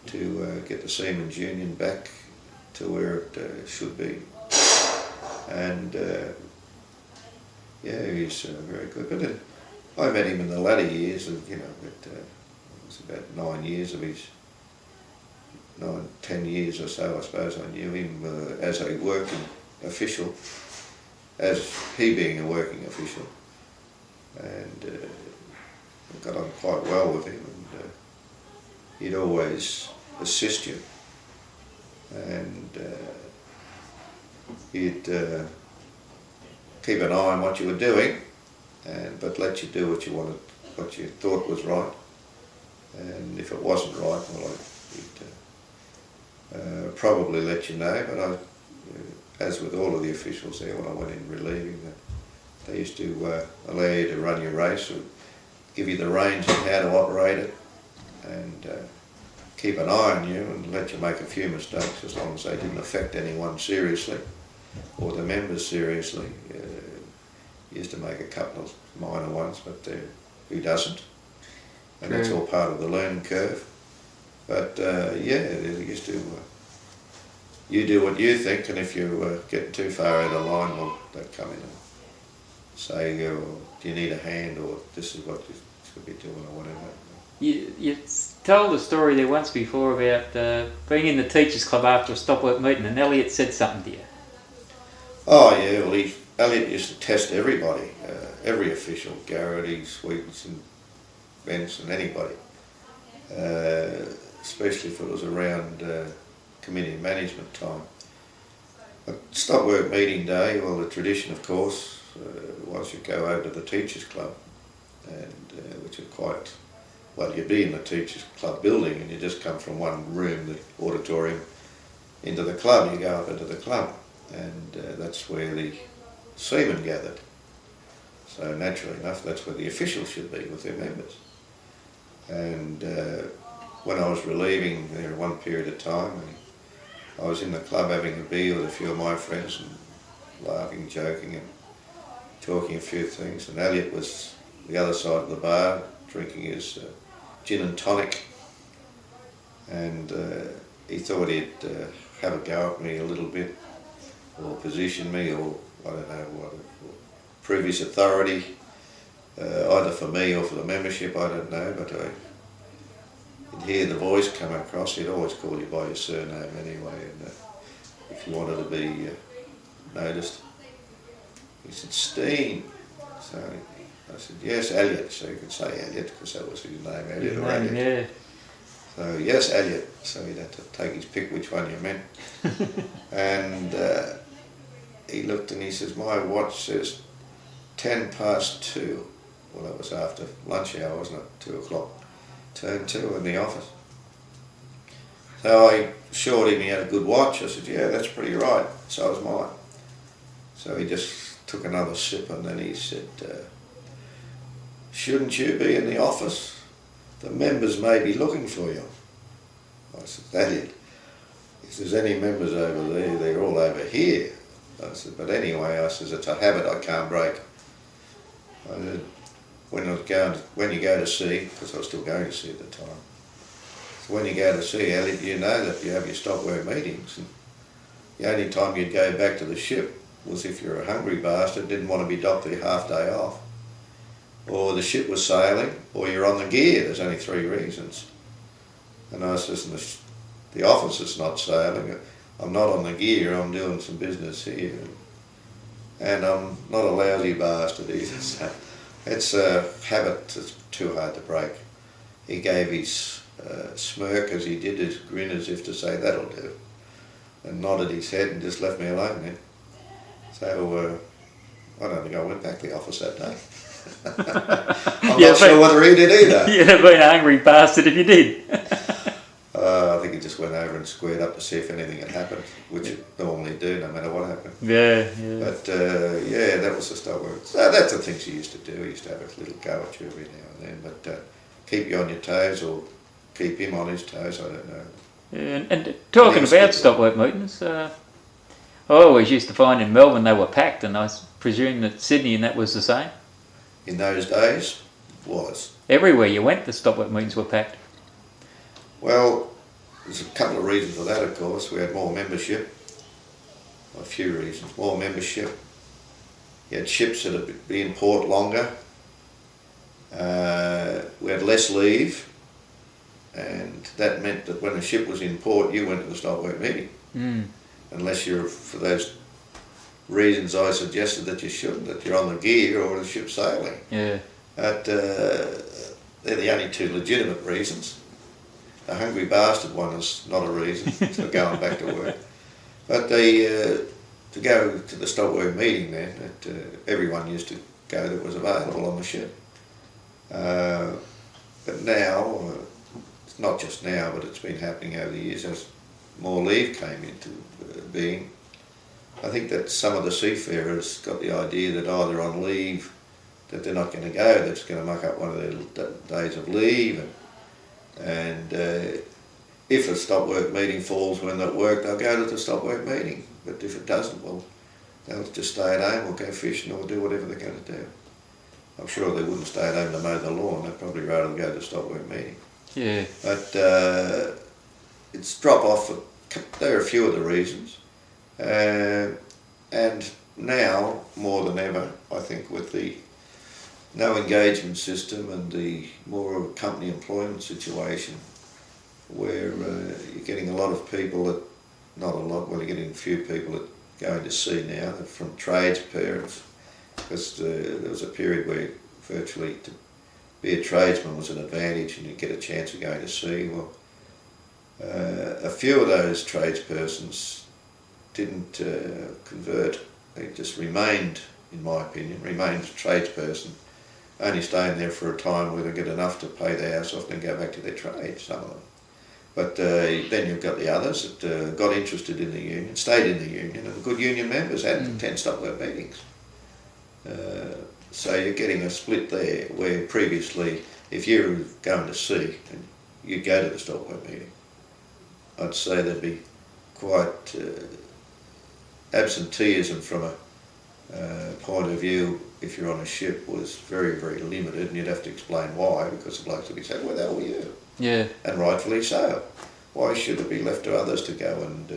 to get the Seaman's Union back to where it should be. And yeah, he's very good. But I met him in the latter years, and it was about 9 years of his 10 years or so, I suppose. I knew him as a working official, as he being a working official, and got on quite well with him, and he'd always assist you, and he'd keep an eye on what you were doing, but let you do what you wanted, what you thought was right, and if it wasn't right, well, he'd probably let you know. But as with all of the officials there, when I went in relieving, they used to allow you to run your race, or give you the reins on how to operate it, and keep an eye on you and let you make a few mistakes, as long as they didn't affect anyone seriously or the members seriously. Used to make a couple of minor ones, but who doesn't? And that's all part of the learning curve. But yeah, they used to, you do what you think, and if you're getting too far out of line, well, they'd come in and say, do you need a hand, or this is what you should be doing, or whatever. You told a story there once before about being in the teachers' club after a stop work meeting, and Elliot said something to you. Oh yeah, well, Elliot used to test everybody, every official, Garrity, Sweetenson, Benson, anybody, especially if it was around committee management time. But stop work meeting day, well, the tradition, of course, was you go over to the teachers' club, and which is quite, well, you'd be in the teachers' club building, and you just come from one room, the auditorium, into the club. You go up into the club, and that's where the seamen gathered. So naturally enough, that's where the officials should be, with their members. And when I was relieving there one period of time, I was in the club having a beer with a few of my friends, and laughing, joking, and talking a few things, and Elliot was the other side of the bar drinking his gin and tonic, and he thought he'd have a go at me a little bit, or position me, or I don't know what, prove his authority, either for me or for the membership, I don't know, but you'd hear the voice come across. He'd always call you by your surname anyway, and if you wanted to be noticed. He said, Steen. So I said, yes, Elliot. So you could say Elliot, because that was his name, Elliot or Elliot. Yeah. So, yes, Elliot. So he'd have to take his pick which one you meant. And he looked and he says, my watch says 2:10. Well, that was after lunch hour, wasn't it? 2 o'clock. Turned 2 in the office. So I assured him he had a good watch. I said, yeah, that's pretty right. So was mine. So he just took another sip and then he said, shouldn't you be in the office? The members may be looking for you. I said, that it. If there's any members over there, they're all over here. I said, but anyway, I said, it's a habit I can't break. I said, when you go to sea, because I was still going to sea at the time, so when you go to sea, Elliot, you know that you have your stop work meetings. And the only time you'd go back to the ship was if you're a hungry bastard, didn't want to be docked your half day off, or the ship was sailing, or you're on the gear. There's only 3 reasons. And I said, the office is not sailing. I'm not on the gear. I'm doing some business here, and I'm not a lousy bastard either. So it's a habit that's too hard to break. He gave his smirk as he did, his grin as if to say, that'll do, and nodded his head and just left me alone then. So I don't think I went back to the office that day. I'm not sure whether he did either. You'd have been a hungry bastard if you did. I think he just went over and squared up to see if anything had happened, which it normally do no matter what happened. Yeah. But yeah, that was the stop work. So that's the things he used to do. He used to have a little go at you every now and then, but keep you on your toes or keep him on his toes, I don't know. Yeah, and talking about stop work meetings, I always used to find in Melbourne they were packed, and I presume that Sydney and that was the same. In those days, was. Everywhere you went, the stop work meetings were packed. Well, there's a couple of reasons for that, of course. We had more membership. A few reasons. More membership. You had ships that would be in port longer. We had less leave. And that meant that when a ship was in port, you went to the stop work meeting. Unless you're, for those reasons I suggested that you shouldn't, that you're on the gear or the ship's sailing. Yeah. But they're the only 2 legitimate reasons. The hungry bastard one is not a reason for going back to work. But to go to the stop work meeting then, everyone used to go that was available on the ship. But now, it's not just now, but it's been happening over the years as more leave came into being. I think that some of the seafarers got the idea that either on leave that they're not going to go, that's going to muck up one of their days of leave, and if a stop work meeting falls when they're at work, they'll go to the stop work meeting. But if it doesn't, well, they'll just stay at home or go fishing or do whatever they're going to do. I'm sure they wouldn't stay at home to mow the lawn. They'd probably rather go to the stop work meeting. Yeah. But it's drop off. There are a few of the reasons. And now, more than ever, I think with the no engagement system and the more of a company employment situation, where you're getting a lot of people that, not a lot, well, you're getting a few people that going to sea now from trades parents, because there was a period where virtually to be a tradesman was an advantage and you'd get a chance of going to sea. Well, a few of those tradespersons didn't convert. They just remained, in my opinion, remained a tradesperson, only staying there for a time where they get enough to pay their house off and then go back to their trade, some of them. But then you've got the others that got interested in the union, stayed in the union, and good union members had 10 stop work meetings. So you're getting a split there, where previously, if you were going to sea, you'd go to the stop work meeting. I'd say there'd be quite absenteeism from a point of view. If you're on a ship, was very, very limited, and you'd have to explain why, because the blokes would be saying, "Where the hell were you?" Yeah. And rightfully so. Why should it be left to others to go and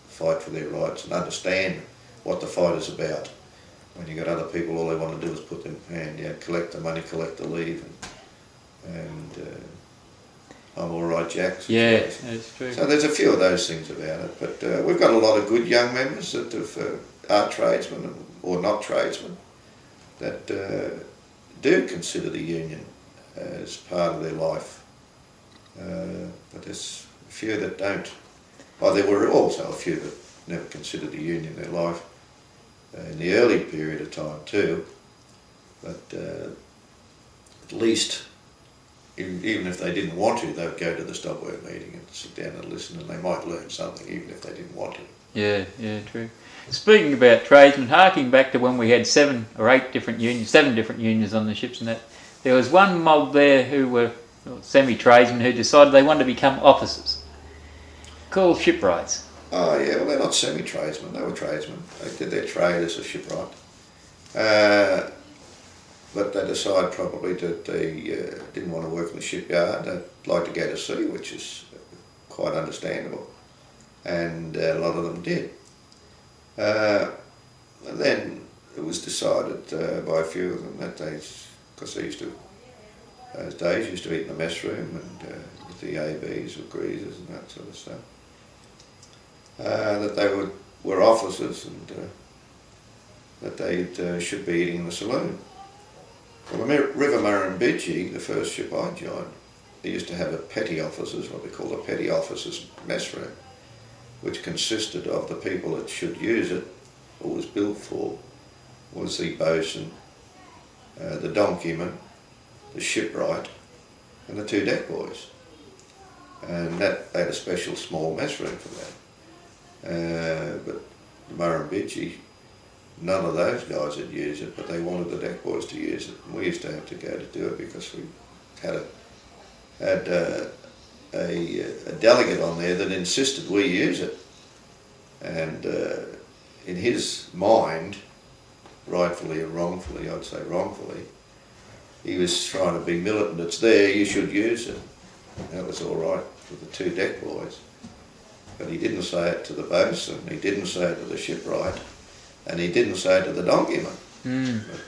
fight for their rights and understand what the fight is about? When you've got other people, all they want to do is put their hand down, collect the money, collect the leave, and I'm all right, Jack. Yeah, that's true. So there's a few of those things about it, but we've got a lot of good young members that are tradesmen or not tradesmen that do consider the union as part of their life. but there's a few that don't. Well, there were also a few that never considered the union in their life in the early period of time too, but at least even if they didn't want to, they would go to the stop work meeting and sit down and listen, and they might learn something even if they didn't want to. Yeah, true. Speaking about tradesmen, harking back to when we had 7 different unions on the ships and that, there was one mob there who were semi-tradesmen who decided they wanted to become officers, called shipwrights. Oh yeah, well they're not semi-tradesmen, they were tradesmen. They did their trade as a shipwright. But they decided probably that they didn't want to work in the shipyard, they'd like to go to sea, which is quite understandable. And a lot of them did. And then it was decided by a few of them that they, because they used to, those days used to eat in the mess room and with the ABs or greasers and that sort of stuff, that they were officers and that they should be eating in the saloon. Well, the River Murrumbidgee, the first ship I joined, they used to have a petty officers, what they call a petty officers mess room, which consisted of the people that should use it, or was built for, was the boatswain, the donkeyman, the shipwright, and the 2 deck boys. And that they had a special small mess room for that. But the Murrumbidgee, none of those guys had used it, but they wanted the deck boys to use it. And we used to have to go to do it because we had a delegate on there that insisted we use it. And in his mind, rightfully or wrongfully, I'd say wrongfully, he was trying to be militant. It's there, you should use it. That was all right with the 2 deck boys. But he didn't say it to the boatswain, he didn't say it to the shipwright, and he didn't say it to the donkeyman.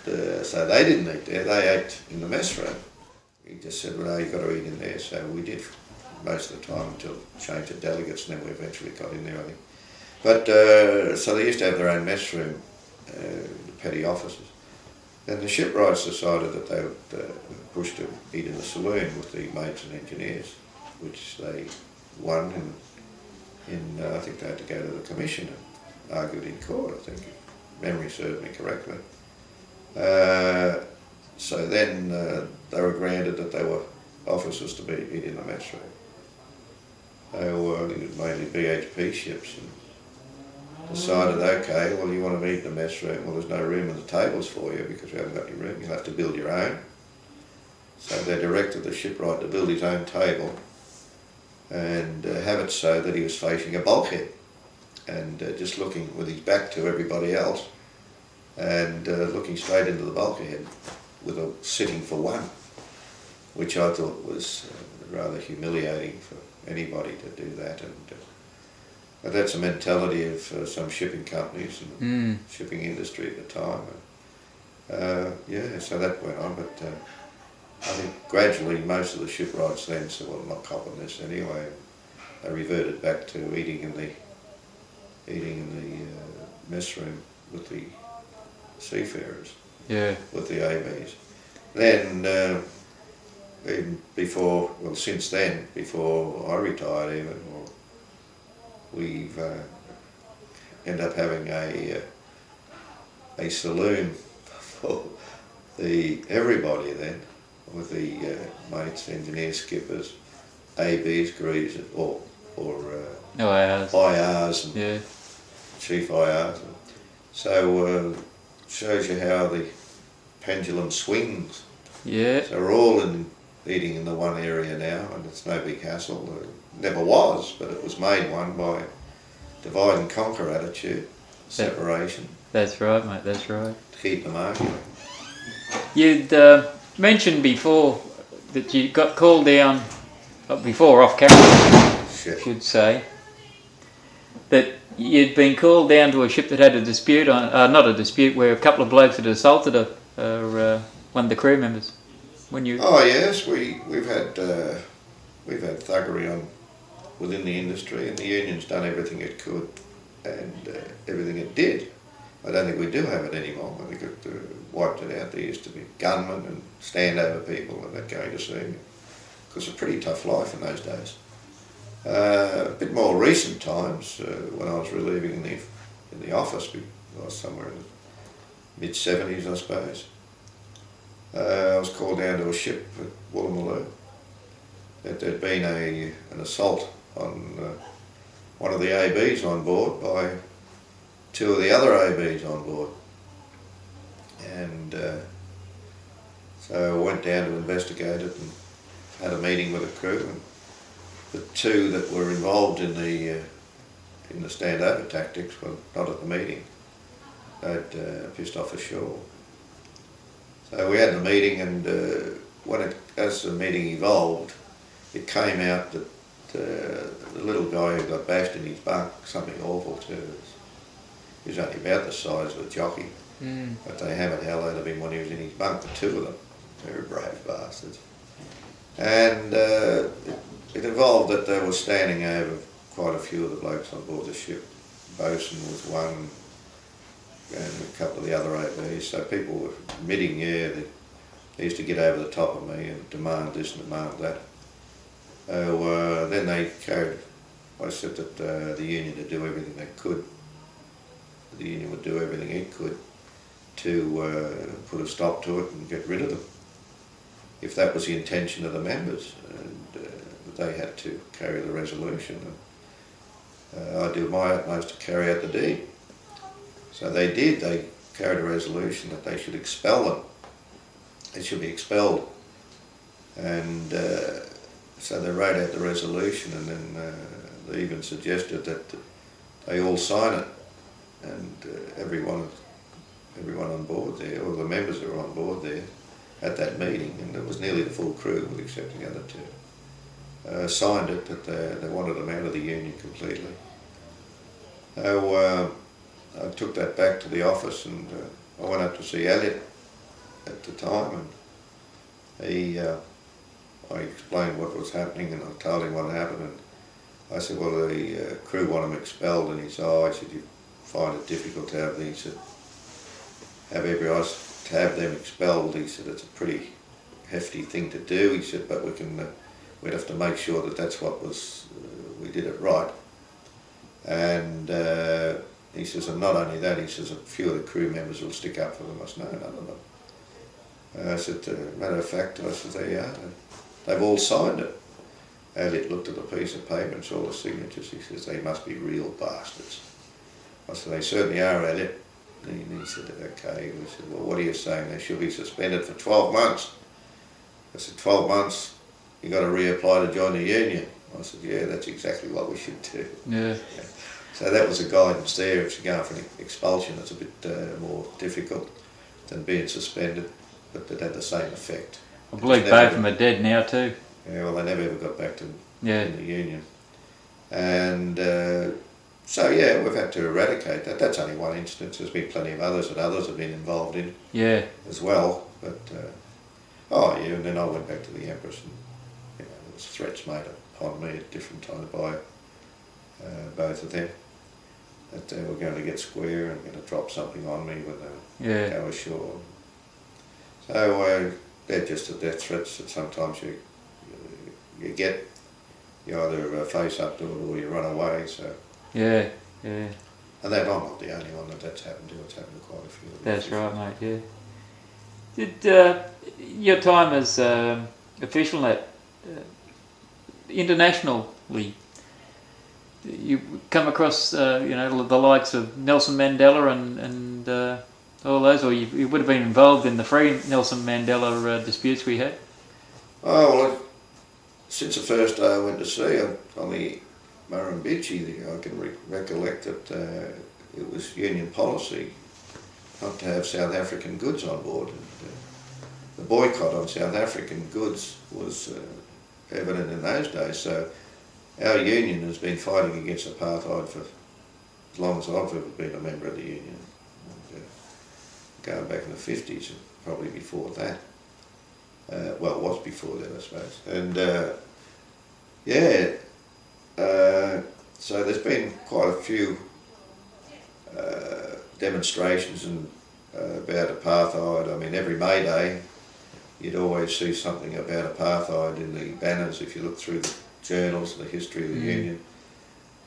But, so they didn't eat there, they ate in the mess room. He just said, well, no, you've got to eat in there. So we did most of the time until changed to delegates, and then we eventually got in there, I think. But, so they used to have their own mess room, the petty officers. Then the shipwrights decided that they would push to eat in the saloon with the mates and engineers, which they won, and I think they had to go to the commission and argued in court, I think, if memory serves me correctly. So then they were granted that they were officers to eat in the mess room. They were mainly BHP ships, and decided, okay, well you want to eat in the mess room, well there's no room on the tables for you because we haven't got any room, you'll have to build your own. So they directed the shipwright to build his own table and have it so that he was facing a bulkhead and just looking with his back to everybody else and looking straight into the bulkhead with a sitting for one, which I thought was rather humiliating for anybody to do that. And but that's a mentality of some shipping companies and the shipping industry at the time. Yeah, so that went on, but I think gradually most of the shipwrights then said, well, I'm not copping this anyway. They reverted back to eating in the mess room with the seafarers, with the ABs. Then even before, well since then, before I retired even, we've ended up having a saloon for everybody then, with the mates, engineers, skippers, ABs, greasers, or IRs and chief IRs. So shows you how the pendulum swings. Yeah. So we're all eating in the one area now, and it's no big hassle. Never was, but it was made one by divide and conquer attitude, separation. That's right, mate, that's right. To keep them arguing. You'd mentioned before that you got called down, before off camera, I should say, that you'd been called down to a ship that had a dispute on, not a dispute, where a couple of blokes had assaulted one of the crew members. When you... Oh yes, we've had thuggery on within the industry, and the union's done everything it could and everything it did. I don't think we do have it anymore. I think it wiped it out. There used to be gunmen and stand over people and that going to see me. because it's a pretty tough life in those days. A bit more recent times, when I was relieving in the office, I was somewhere in the mid-70s, I suppose. I was called down to a ship at Woolloomooloo. There'd been an assault on one of the ABs on board by two of the other ABs on board. And so I went down to investigate it and had a meeting with the crew. And the two that were involved in the standover tactics were not at the meeting. They'd pissed off ashore. So we had the meeting, and as the meeting evolved, it came out that the little guy who got bashed in his bunk, something awful too. He was only about the size of a jockey, but they hammered hell out of him when he was in his bunk, the two of them. They were brave bastards. And it evolved that they were standing over quite a few of the blokes on board the ship. Bosun was one, and a couple of the other ABs. So people were admitting, they used to get over the top of me and demand this and demand that. Then they I said that the union would do everything they could. The union would do everything it could to put a stop to it and get rid of them, if that was the intention of the members, and they had to carry the resolution. And I did my utmost to carry out the deed. So they did. They carried a resolution that they should expel them. They should be expelled. And so they wrote out the resolution, and then they even suggested that they all sign it, and everyone on board there, or the members that were on board there at that meeting, and it was nearly the full crew, with except the other two, signed it that they wanted them out of the union completely. So I took that back to the office, and I went up to see Elliot at the time, and I explained what was happening, and I told him what happened, and I said, well, the crew want them expelled, and he said, I said, you find it difficult to have these, to have them expelled. He said, it's a pretty hefty thing to do. He said, but we'd have to make sure that that's what we did it right. And he says, and not only that, he says, a few of the crew members will stick up for them. I said, no, none of them. I said, matter of fact, I said, they are. They've all signed it. Elliot looked at the piece of paper and saw the signatures. He says, they must be real bastards. I said, they certainly are, Elliot. And he said, okay. We said, well, what are you saying? They should be suspended for 12 months. I said, 12 months? You got to reapply to join the union. I said, yeah, that's exactly what we should do. Yeah. So that was the guidance there. If you're going for an expulsion, it's a bit more difficult than being suspended, but it had the same effect. I believe both of them are dead now too. Yeah, well, they never ever got back to in the union. And so, yeah, we've had to eradicate that. That's only one instance. There's been plenty of others that others have been involved in as well. But, and then I went back to the Empress, and there was threats made upon me at different times by both of them, that they were going to get square and going to drop something on me when they go ashore. So they're just the death threats that sometimes you get. You either face up to it or you run away. So and I'm not the only one that's happened to. It's happened to quite a few. That's right, mate. Yeah. Did your time as official at internationally, you come across the likes of Nelson Mandela and all those, or you would have been involved in the free Nelson Mandela disputes we had? Oh, well, since the first day I went to sea on the Murrumbidgee, I can recollect that it was union policy not to have South African goods on board. And, the boycott on South African goods was evident in those days. So our union has been fighting against apartheid for as long as I've ever been a member of the union. And, going back in the 50s, and probably before that. Well, it was before that, I suppose. And so there's been quite a few demonstrations about apartheid. I mean, every May Day you'd always see something about apartheid in the banners if you look through the journals, the history of the Union.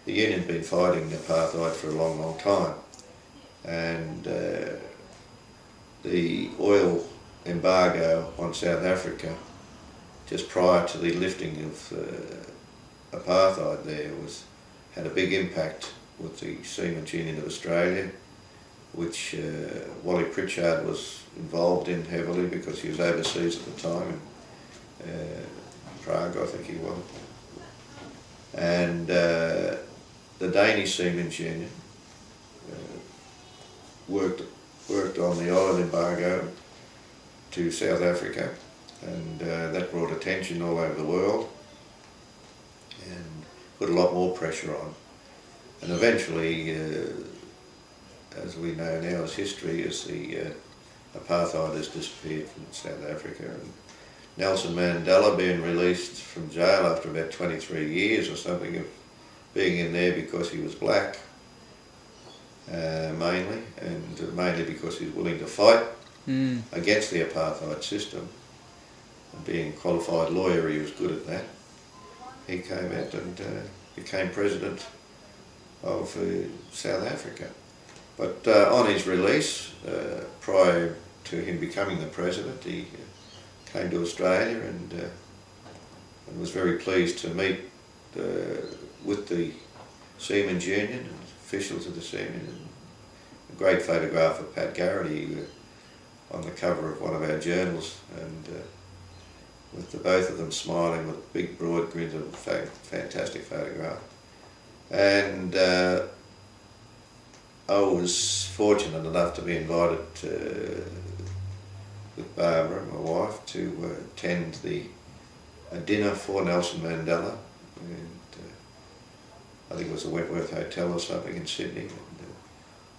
The Union's been fighting apartheid for a long, long time, and the oil embargo on South Africa just prior to the lifting of apartheid there had a big impact with the Seaman Union of Australia, which Wally Pritchard was involved in heavily because he was overseas at the time in Prague, I think he was. And the Danish Seamen's Union worked on the oil embargo to South Africa, and that brought attention all over the world and put a lot more pressure on. And eventually, as we know now as history, as the apartheid has disappeared from South Africa, and Nelson Mandela being released from jail after about 23 years or something of being in there because he was black, mainly, and mainly because he was willing to fight against the apartheid system. And being a qualified lawyer, he was good at that. He came out and became president of South Africa. But on his release, prior to him becoming the president, he came to Australia and was very pleased to meet with the Seamen's Union and officials of the Seaman. And a great photograph of Pat Garrity on the cover of one of our journals, and with the both of them smiling with big broad grins. A fantastic photograph. And I was fortunate enough to be invited with Barbara, my wife, to attend a dinner for Nelson Mandela, and I think it was the Wentworth Hotel or something in Sydney.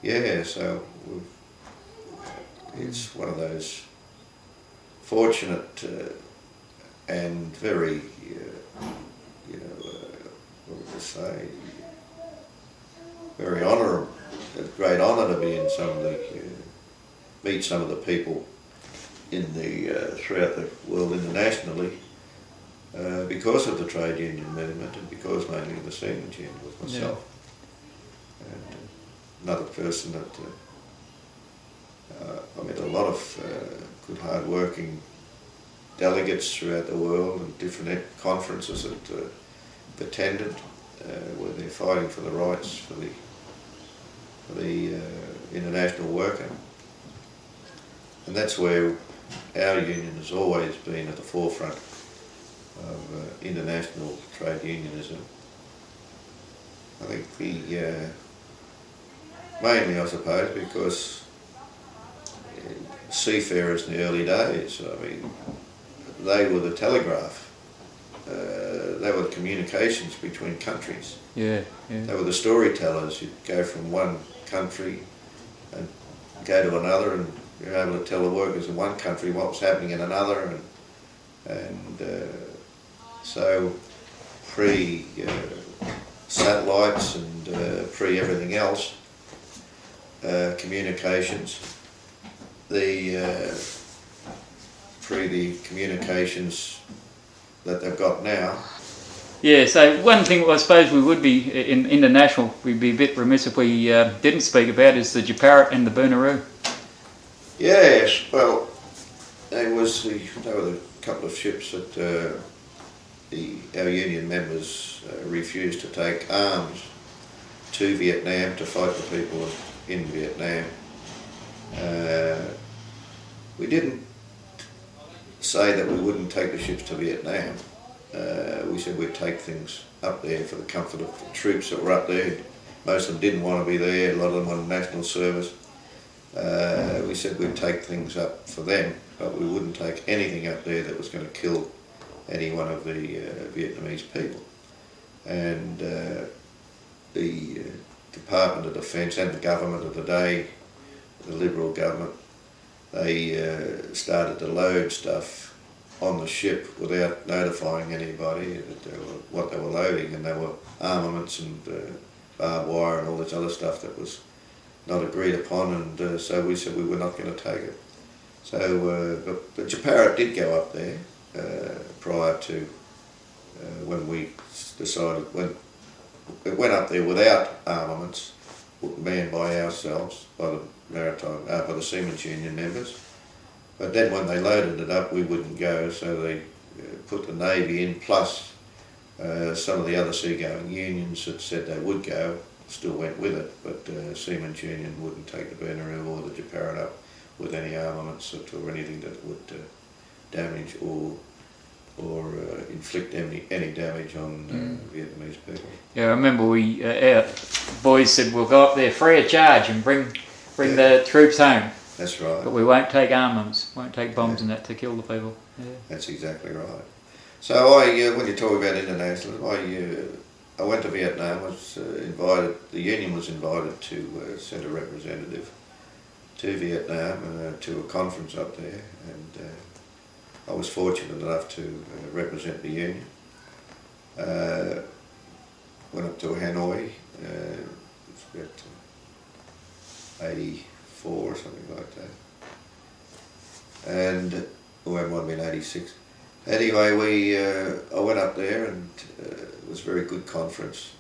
And, so it's one of those fortunate and very, what would I say, very honourable, a great honour to be in some of the, meet some of the people in the throughout the world internationally because of the trade union movement and because mainly of the Seaman's Union with myself. Yeah. And another person that I met a lot of good hard-working delegates throughout the world and different conferences that I've attended where they're fighting for the rights for the international worker. And that's where our union has always been at the forefront of international trade unionism. I think mainly, I suppose, because seafarers in the early days, I mean, they were the telegraph. They were the communications between countries. Yeah. They were the storytellers. You'd go from one country and go to another, and you're able to tell the workers in one country what was happening in another, and so pre-satellites and pre-everything else, communications, pre the communications that they've got now. Yeah, so one thing I suppose we would be, in international, we'd be a bit remiss if we didn't speak about is the Japarut and the Boonaroo. Yes, well, they were the couple of ships that our union members refused to take arms to Vietnam to fight the people in Vietnam. We didn't say that we wouldn't take the ships to Vietnam. We said we'd take things up there for the comfort of the troops that were up there. Most of them didn't want to be there, a lot of them wanted national service. We said we'd take things up for them, but we wouldn't take anything up there that was going to kill any one of the Vietnamese people. And the Department of Defence and the government of the day, the Liberal government, they started to load stuff on the ship without notifying anybody what they were loading, and they were armaments and barbed wire and all this other stuff that was not agreed upon, and so we said we were not going to take it. So, but Japarra did go up there prior to when we decided, when it went up there without armaments, manned by ourselves, by the Maritime, by the Seamen's Union members. But then when they loaded it up, we wouldn't go, so they put the Navy in, plus some of the other seagoing unions that said they would go, still went with it, but Seamen's Union wouldn't take the Bernaroo or the Japarra up with any armaments or anything that would damage or inflict any damage on Vietnamese people. Yeah, I remember we our boys said we'll go up there free of charge and bring the troops home. That's right. But we won't take armaments, won't take bombs and that to kill the people. Yeah. That's exactly right. So when you talk about international, I went to Vietnam. Was invited. The union was invited to send a representative to Vietnam to a conference up there, and I was fortunate enough to represent the union. Went up to Hanoi. It's about 84 or something like that, and or it might have been 86. Anyway, I went up there, and it was a very good conference.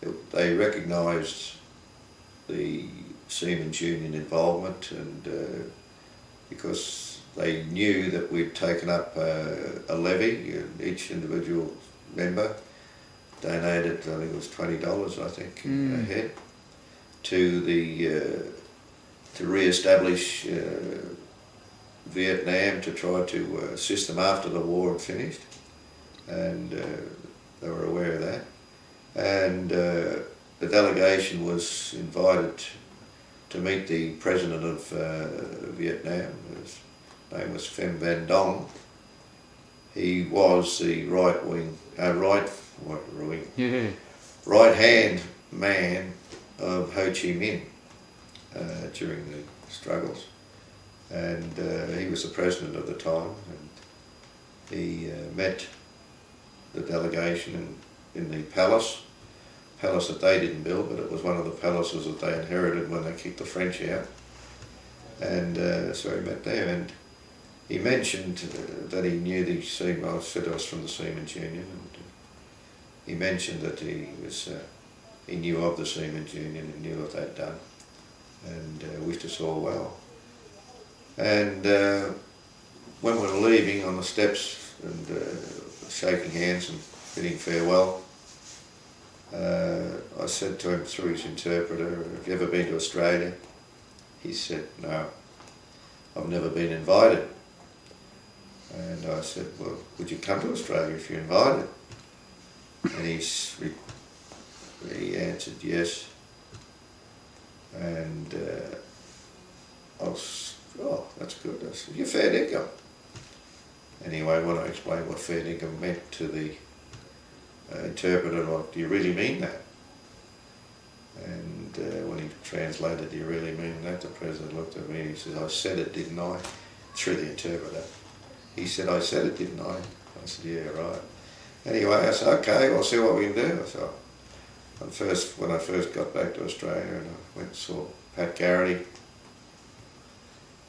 And, they recognised the Seamen's Union involvement, and because they knew that we'd taken up a levy, each individual member donated, I think it was $20, I think, a head, to re-establish Vietnam, to try to assist them after the war had finished, and they were aware of that. And the delegation was invited to meet the president of Vietnam. His name was Pham Van Dong. He was the right-hand man of Ho Chi Minh during the struggles. And he was the president at the time, and he met the delegation in the palace that they didn't build, but it was one of the palaces that they inherited when they kicked the French out. And so he met there, and he mentioned that he knew the Seaman. I said I was from the Seamen's Union, and he mentioned that he knew of the Seamen's Union and knew what they'd done, and wished us all well. And when we were leaving on the steps and shaking hands and bidding farewell, I said to him through his interpreter, "Have you ever been to Australia?" He said, "No, I've never been invited." And I said, "Well, would you come to Australia if you're invited?" And he answered yes. And I was, "Oh, that's good." I said, "You're fair dinkum." Anyway, when I explained what fair dinkum meant to the interpreter, like, "Do you really mean that?" And when he translated, "Do you really mean that?" the president looked at me and he said, "I said it, didn't I?" Through the interpreter. He said, "I said it, didn't I?" I said, "Yeah, right." Anyway, I said, "Okay, I'll see what we can do." So when I first got back to Australia, and I went and saw Pat Garrity,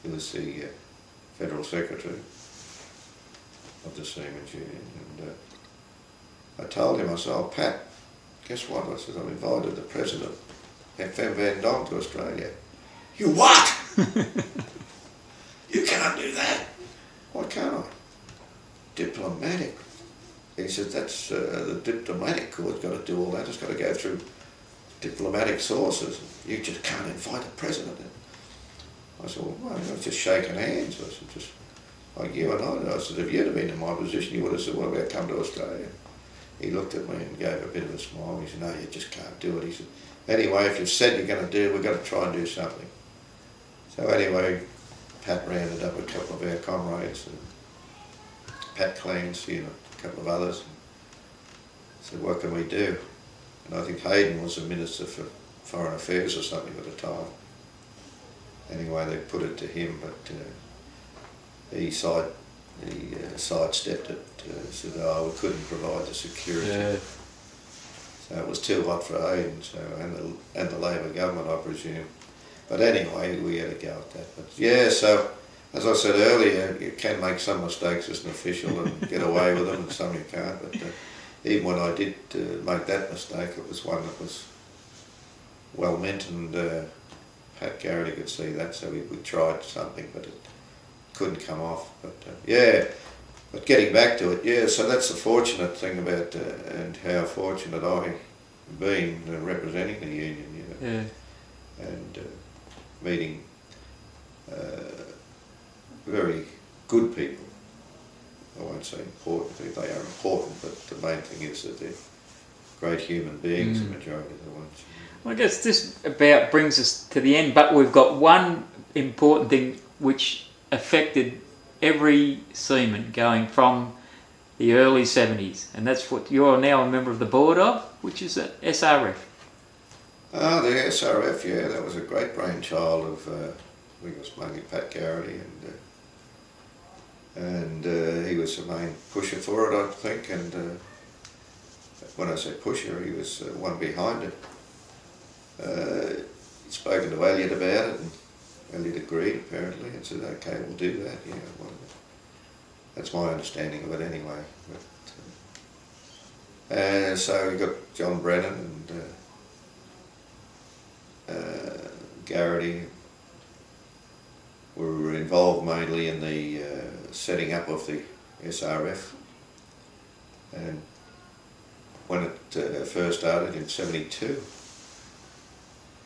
who was the Federal Secretary of the Seamen's Union, and I told him, I said, "Oh, Pat, guess what?" I said, "I've invited the President, Pham Van Dong, to Australia." "You what?" "You can't do that." "Why can't I?" "Diplomatic." He said, "That's the diplomatic corps got to do all that. It's got to go through diplomatic sources. You just can't invite the President." I said, "Well, I was just shaking hands." I said, "Just like you and I." I said, "If you'd have been in my position, you would have said, what about come to Australia?" He looked at me and gave a bit of a smile. He said, "No, you just can't do it." He said, "Anyway, if you've said you're going to do it, we've got to try and do something." So anyway, Pat rounded up a couple of our comrades, and Pat Clancy and a couple of others, and said, "What can we do?" And I think Hayden was the Minister for Foreign Affairs or something at the time. Anyway, they put it to him, but he sidestepped it, said, "Oh, we couldn't provide the security." Yeah. So it was too hot for Hayden, and the Labor government, I presume, But anyway, we had a go at that. But yeah, so as I said earlier, you can make some mistakes as an official and get away with them, and some you can't. But even when I did make that mistake, it was one that was well meant, and Pat Garrity could see that, so we tried something, but it couldn't come off. But yeah, but getting back to it, yeah, so that's the fortunate thing about, and how fortunate I've been representing the union, you know, and meeting very good people. I won't say important, they are important, but the main thing is that they're great human beings, the majority of the ones. Well, I guess this about brings us to the end, but we've got one important thing which affected every seaman going from the early 70s, and that's what you're now a member of the board of, which is the SRF. Ah, the SRF, yeah, that was a great brainchild of, I think it was mainly Pat Garrity, and he was the main pusher for it, I think, and when I say pusher, he was one behind it. He'd spoken to Elliot about it, and Elliot agreed apparently and said, okay, we'll do that, yeah, well, that's my understanding of it anyway. But, so we got John Brennan and Garrity. We were involved mainly in the setting up of the SRF, and when it first started in '72,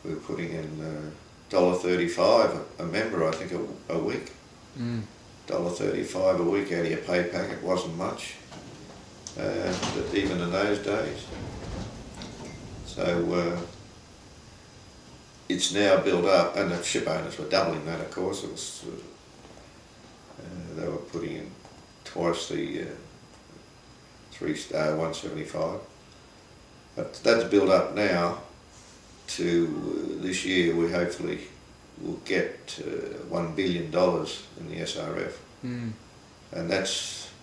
we were putting in $1.35 a member, I think, a week. $1.35 a week out of your pay packet wasn't much, but even in those days. So it's now built up, and the ship owners were doubling that, of course. It was they were putting in twice the 3-star 175, but that's built up now to this year. We hopefully will get $1 billion in the SRF, and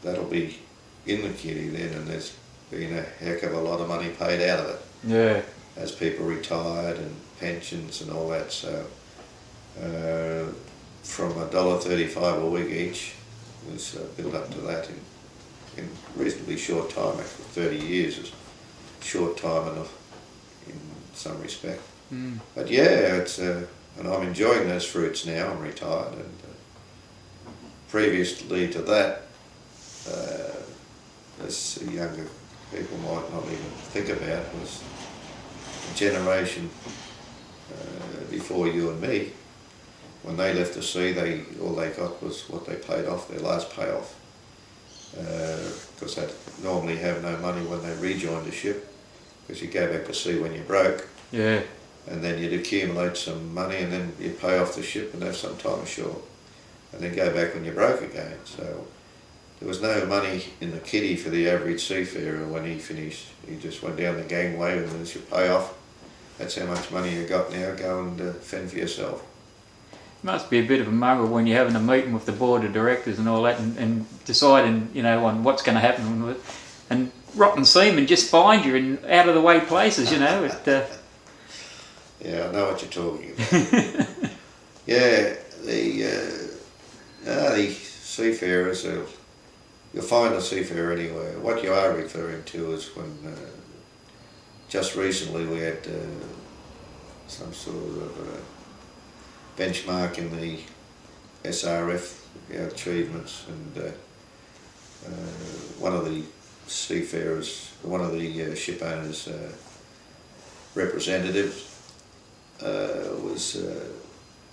that'll be in the kitty then, and there's been a heck of a lot of money paid out of it. Yeah. As people retired and pensions and all that, so from $1.35 a week each was built up to that in reasonably short time. Actually, 30 years is short time enough in some respect. But yeah, it's and I'm enjoying those fruits now. I'm retired, and previously to that, as younger people might not even think about, was a generation before you and me. When they left the sea, all they got was what they paid off, their last payoff, because they normally have no money when they rejoined the ship, because you go back to sea when you're broke. Yeah. And then you'd accumulate some money, and then you'd pay off the ship and have some time ashore, and then go back when you're broke again. So there was no money in the kitty for the average seafarer when he finished. He just went down the gangway, and there's your payoff. That's how much money you got now. Go and fend for yourself. Must be a bit of a muggle when you're having a meeting with the board of directors and all that, and deciding, you know, on what's going to happen. And rotten seamen just find you in out of the way places, you know. Yeah, I know what you're talking about. Yeah, the seafarers, you'll find a seafarer anywhere. What you are referring to is when just recently we had some sort of benchmark in the SRF, our achievements, and one of the seafarers, one of the ship owners' representatives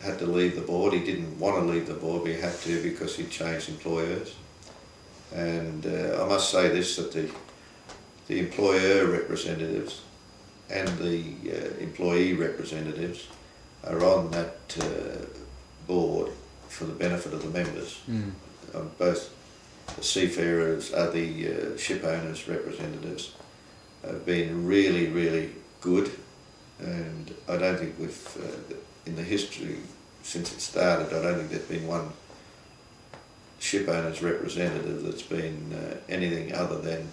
had to leave the board. He didn't want to leave the board, but he had to because he'd changed employers. And I must say this, that the employer representatives and the employee representatives are on that board for the benefit of the members. Both the seafarers, the ship owners' representatives have been really, really good, and I don't think in the history since it started, I don't think there's been one ship owners' representative that's been anything other than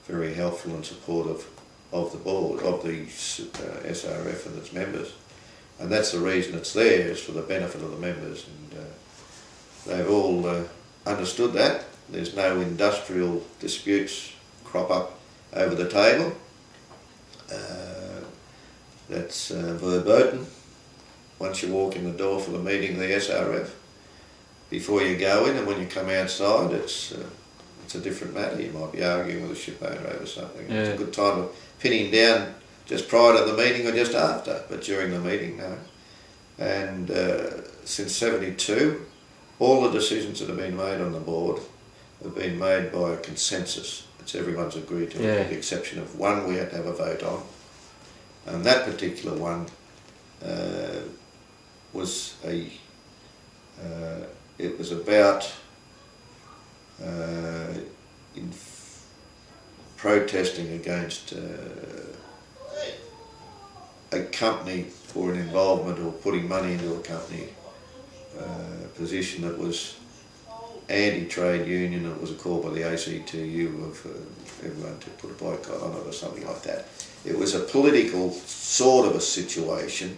very helpful and supportive of the board, of the SRF and its members. and that's the reason it's there, is for the benefit of the members, and they've all understood that. There's no industrial disputes crop up over the table. That's verboten. Once you walk in the door for the meeting of the SRF, before you go in and when you come outside, it's a different matter. You might be arguing with a ship owner over something. Yeah. It's a good time of pinning down just prior to the meeting or just after, but during the meeting, no. And since '72, all the decisions that have been made on the board have been made by a consensus. It's everyone's agreed to it, with the exception of one we had to have a vote on. And that particular one was it was about protesting against a company or an involvement or putting money into a company position that was anti-trade union, and it was a call by the ACTU of everyone to put a boycott on it or something like that. It was a political sort of a situation,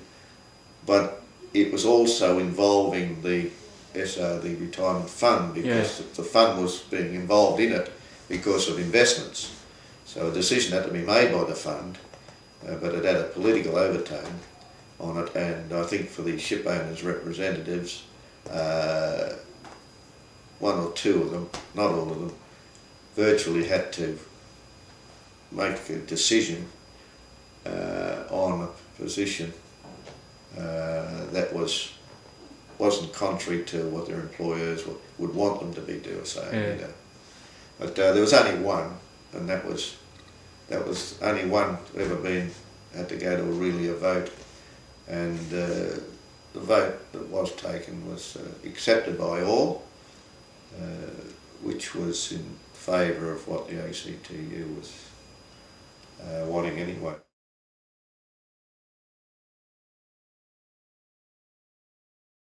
but it was also involving the retirement fund, because the fund was being involved in it because of investments. So a decision had to be made by the fund, but it had a political overtone on it, and I think for the ship owners' representatives, one or two of them, not all of them, virtually had to make a decision on a position that wasn't contrary to what their employers would want them to be doing. You know. But there was only one, and that was only one ever had to go to a vote, and the vote that was taken was accepted by all, which was in favour of what the ACTU was wanting anyway.